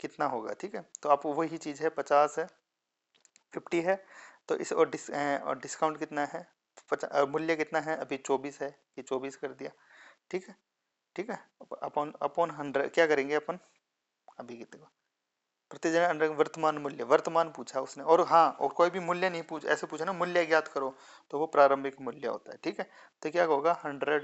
कितना होगा, ठीक है, तो आप वही चीज़ है 50 है, 50 है, तो इस और डिस्काउंट कितना है, मूल्य कितना है अभी 24 है, ये 24 कर दिया, ठीक है, ठीक है, अपॉन अपॉन 100 क्या करेंगे अपन, अभी कितने प्रति जन अंडर वर्तमान मूल्य, वर्तमान पूछा उसने, और हाँ, और कोई भी मूल्य नहीं पूछ, ऐसे पूछा ना मूल्य ज्ञात करो, तो वो प्रारंभिक मूल्य होता है, ठीक है, तो क्या होगा 100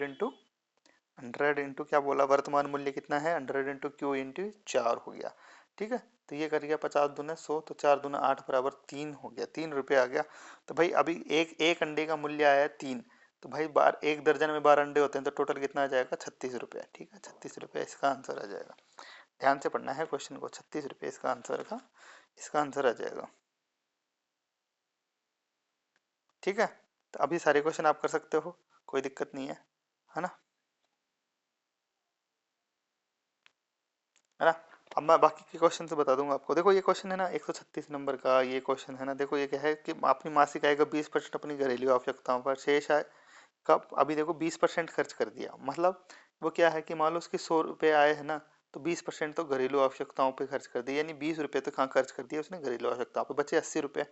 इंटू क्या बोला, वर्तमान मूल्य कितना है 100 × Q × 4 हो गया, ठीक है, तो ये कर गया 50×100, तो 4×8 = 3 हो गया, 3 रुपये आ गया, तो भाई अभी एक एक अंडे का मूल्य आया है 3, तो भाई बार एक दर्जन में 12 अंडे होते हैं, तो टोटल कितना आ जाएगा 36 रुपये, ठीक है, 36 रुपये इसका आंसर आ जाएगा, ध्यान से पढ़ना है क्वेश्चन को, 36 रुपये इसका आंसर आ जाएगा, ठीक है, तो अभी सारे क्वेश्चन आप कर सकते हो, कोई दिक्कत नहीं है ना, है ना, अब मैं बाकी के क्वेश्चन से बता दूंगा आपको, देखो ये क्वेश्चन है ना 136 नंबर का, ये क्वेश्चन है ना, देखो ये क्या है कि अपनी मासिक आय का 20% अपनी घरेलू आवश्यकताओं पर शेष आय का, अभी देखो 20% खर्च कर दिया, मतलब वो क्या है कि मान लो उसके 100 रुपये आए हैं ना, तो 20% तो घरेलू आवश्यकताओं पे खर्च कर दिए, यानी 20 रुपये तो कहाँ खर्च कर दिया उसने, घरेलू आवश्यकताओं पे, बचे 80 रुपये।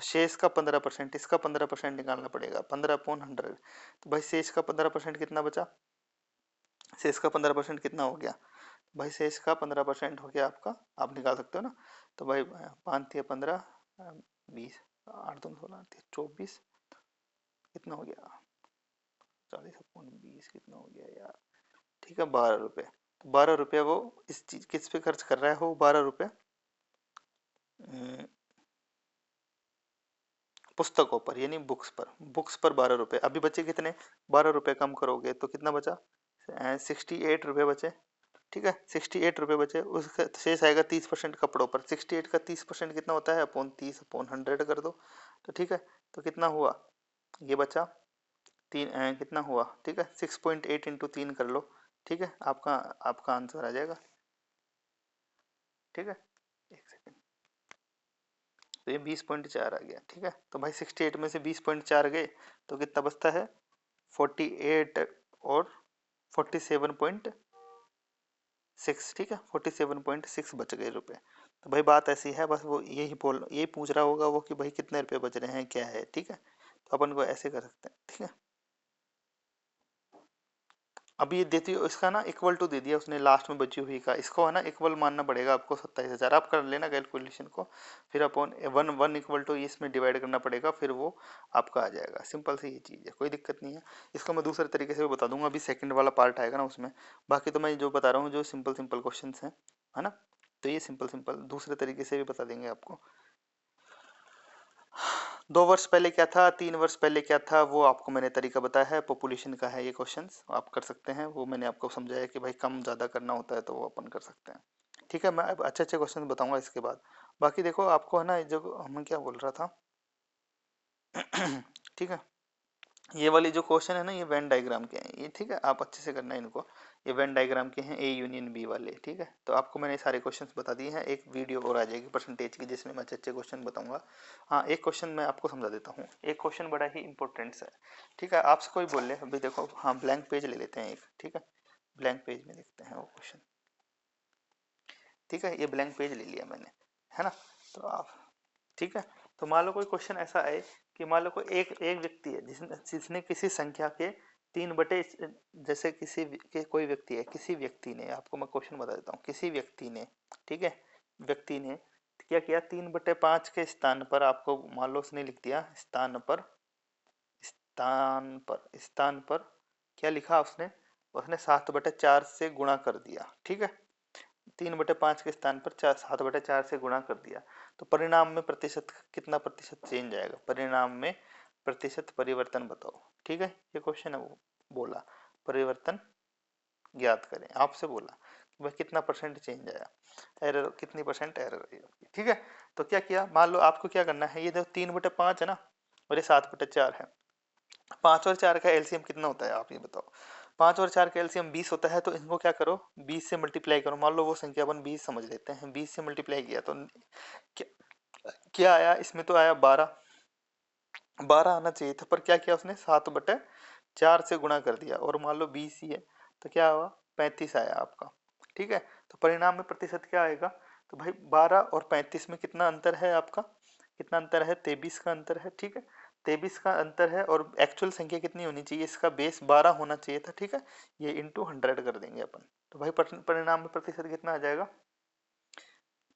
शेष का 15%, इसका 15% निकालना पड़ेगा, 15/100। तो भाई शेष का 15% कितना बचा, शेष का 15% कितना हो गया भाई, शेष का 15% हो गया आपका, आप निकाल सकते हो ना। तो भाई 5×3 = 15, 20, 8×2 = 16, 24, कितना हो गया, 40/20 कितना हो गया यार, ठीक है 12 रुपये। तो 12 रुपये वो इस चीज किस पे खर्च कर रहा है, वो 12 रुपये पुस्तकों पर, यानी बुक्स पर, बुक्स पर 12 रुपये। अभी बचे कितने, 12 रुपये कम करोगे तो कितना बचा, 68 रुपये बचे, ठीक है 68 रुपये बचे। उसका शेष आएगा 30% कपड़ों पर, 68 का 30% कितना होता है, अपॉन 30/100 कर दो। तो ठीक है, तो कितना हुआ, ये बचा तीन, कितना हुआ, ठीक है 6.8 इंटू 3 कर लो, ठीक है आपका आपका आंसर आ जाएगा, ठीक है। एक सेकेंड, तो ये 20.4 आ गया, ठीक है। तो भाई 68 में से 20.4 गए तो कितना बचता है, 48 और 47.6, ठीक है 47.6 बच गए रुपए। तो भाई बात ऐसी है, बस वो यही पूछ रहा होगा वो कि भाई कितने रुपए बच रहे हैं क्या है, ठीक है। तो अपन को ऐसे कर सकते हैं, ठीक है। अभी ये देती इसका ना इक्वल टू दे दिया उसने लास्ट में बची हुई का, इसको है ना इक्वल मानना पड़ेगा आपको 27,000, आप कर लेना कैलकुलेशन को, फिर upon one one equal to इसमें डिवाइड करना पड़ेगा, फिर वो आपका आ जाएगा। सिंपल सी ये चीज़ है, कोई दिक्कत नहीं है। इसको मैं दूसरे तरीके से भी बता दूंगा, अभी सेकंड वाला पार्ट आएगा ना उसमें। बाकी तो मैं जो बता रहा हूँ जो सिंपल सिंपल क्वेश्चन हैं, है ना, तो ये सिंपल सिंपल दूसरे तरीके से भी बता देंगे आपको। 2 वर्ष पहले क्या था, 3 वर्ष पहले क्या था, वो आपको मैंने तरीका बताया है, पॉपुलेशन का है ये क्वेश्चंस, आप कर सकते हैं। वो मैंने आपको समझाया कि भाई कम ज़्यादा करना होता है तो वो अपन कर सकते हैं, ठीक है। मैं अब अच्छे अच्छे क्वेश्चन बताऊंगा इसके बाद। बाकी देखो आपको है ना, जो मैं क्या बोल रहा था ठीक है, ये वाली जो क्वेश्चन है ना, ये वेन डायग्राम के हैं ये, ठीक है, आप अच्छे से करना है इनको। ये वेन डायग्राम के हैं, ए यूनियन बी वाले, ठीक है। तो आपको मैंने सारे क्वेश्चंस बता दिए हैं, एक वीडियो और आ जाएगी परसेंटेज की जिसमें मैं अच्छे अच्छे क्वेश्चन बताऊंगा। हाँ एक क्वेश्चन मैं आपको समझा देता हूँ, एक क्वेश्चन बड़ा ही इंपॉर्टेंट है, ठीक है। आपसे कोई बोल ले, अभी देखो, हाँ ब्लैंक पेज ले लेते हैं एक, ठीक है, ब्लैंक पेज में देखते हैं वो क्वेश्चन, ठीक है। ये ब्लैंक पेज ले लिया मैंने, है ना। तो आप, ठीक है, तो मान लो कोई क्वेश्चन ऐसा है कि मान लो कोई एक एक व्यक्ति है जिसने जिसने किसी संख्या के 3 बटे, जैसे किसी के कोई व्यक्ति है, किसी व्यक्ति ने, आपको मैं क्वेश्चन बता देता हूँ, किसी व्यक्ति ने, ठीक है, व्यक्ति ने क्या किया, 3/5 के स्थान पर, आपको मान लो उसने लिख दिया स्थान पर, स्थान पर क्या लिखा उसने, उसने 7/4 से गुणा कर दिया, ठीक है। 3/5 के स्थान पर 7/4 से गुणा कर दिया, तो परिणाम में प्रतिशत कितना प्रतिशत चेंज आएगा, परिणाम में प्रतिशत परिवर्तन बताओ, ठीक है। ये क्वेश्चन है, वो बोला परिवर्तन ज्ञात करें, आपसे बोला कि भाई कितना परसेंट चेंज आया, एरर कितनी परसेंट एरर आई, ठीक है। तो क्या किया, मान लो आपको क्या करना है, ये देखो 3/5 है ना, और ये 7/4 है, 5 और 4 का एलसीएम कितना होता है आप ये बताओ। 5 और 4 का एलसीएम 20 होता है, तो इनको क्या करो, 20 से मल्टीप्लाई करो। मान लो वो संख्या अपन 20 समझ लेते हैं, 20 से मल्टीप्लाई किया तो क्या आया, इसमें तो आया 12, 12 आना चाहिए था, पर क्या किया उसने 7/4 से गुणा कर दिया, और मान लो 20 ही है, तो क्या हुआ 35 आया आपका, ठीक है। तो परिणाम में प्रतिशत क्या आएगा, तो भाई 12 और 35 में कितना अंतर है आपका, कितना अंतर है, 23 का अंतर है, ठीक है। 23 का अंतर है, और एक्चुअल संख्या कितनी होनी चाहिए, इसका बेस 12 होना चाहिए था, ठीक है। ये इंटू 100 कर देंगे अपन, तो भाई परिणाम में प्रतिशत कितना आ जाएगा,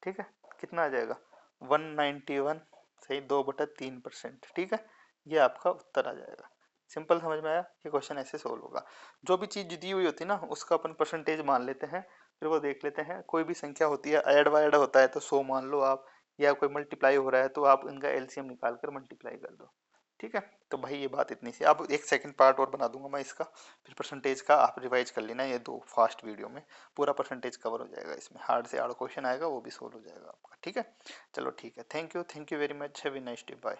ठीक है, कितना आ जाएगा 191, सही 2/3%, ठीक है। ये आपका उत्तर आ जाएगा। सिंपल समझ में आया, ये क्वेश्चन ऐसे सोल्व होगा। जो भी चीज दी हुई होती है ना, उसका अपन परसेंटेज मान लेते हैं, फिर वो देख लेते हैं। कोई भी संख्या होती है, ऐड वाइड होता है तो 100 मान लो आप, या कोई मल्टीप्लाई हो रहा है तो आप इनका एलसीएम निकाल कर मल्टीप्लाई कर दो, ठीक है। तो भाई ये बात इतनी सी, अब एक सेकंड पार्ट और बना दूंगा मैं इसका, फिर परसेंटेज का आप रिवाइज कर लेना, ये 2 फास्ट वीडियो में पूरा परसेंटेज कवर हो जाएगा, इसमें हार्ड से हार्ड क्वेश्चन आएगा वो भी सोल्व हो जाएगा आपका, ठीक है। चलो ठीक है, thank you very much, have a nice day, bye.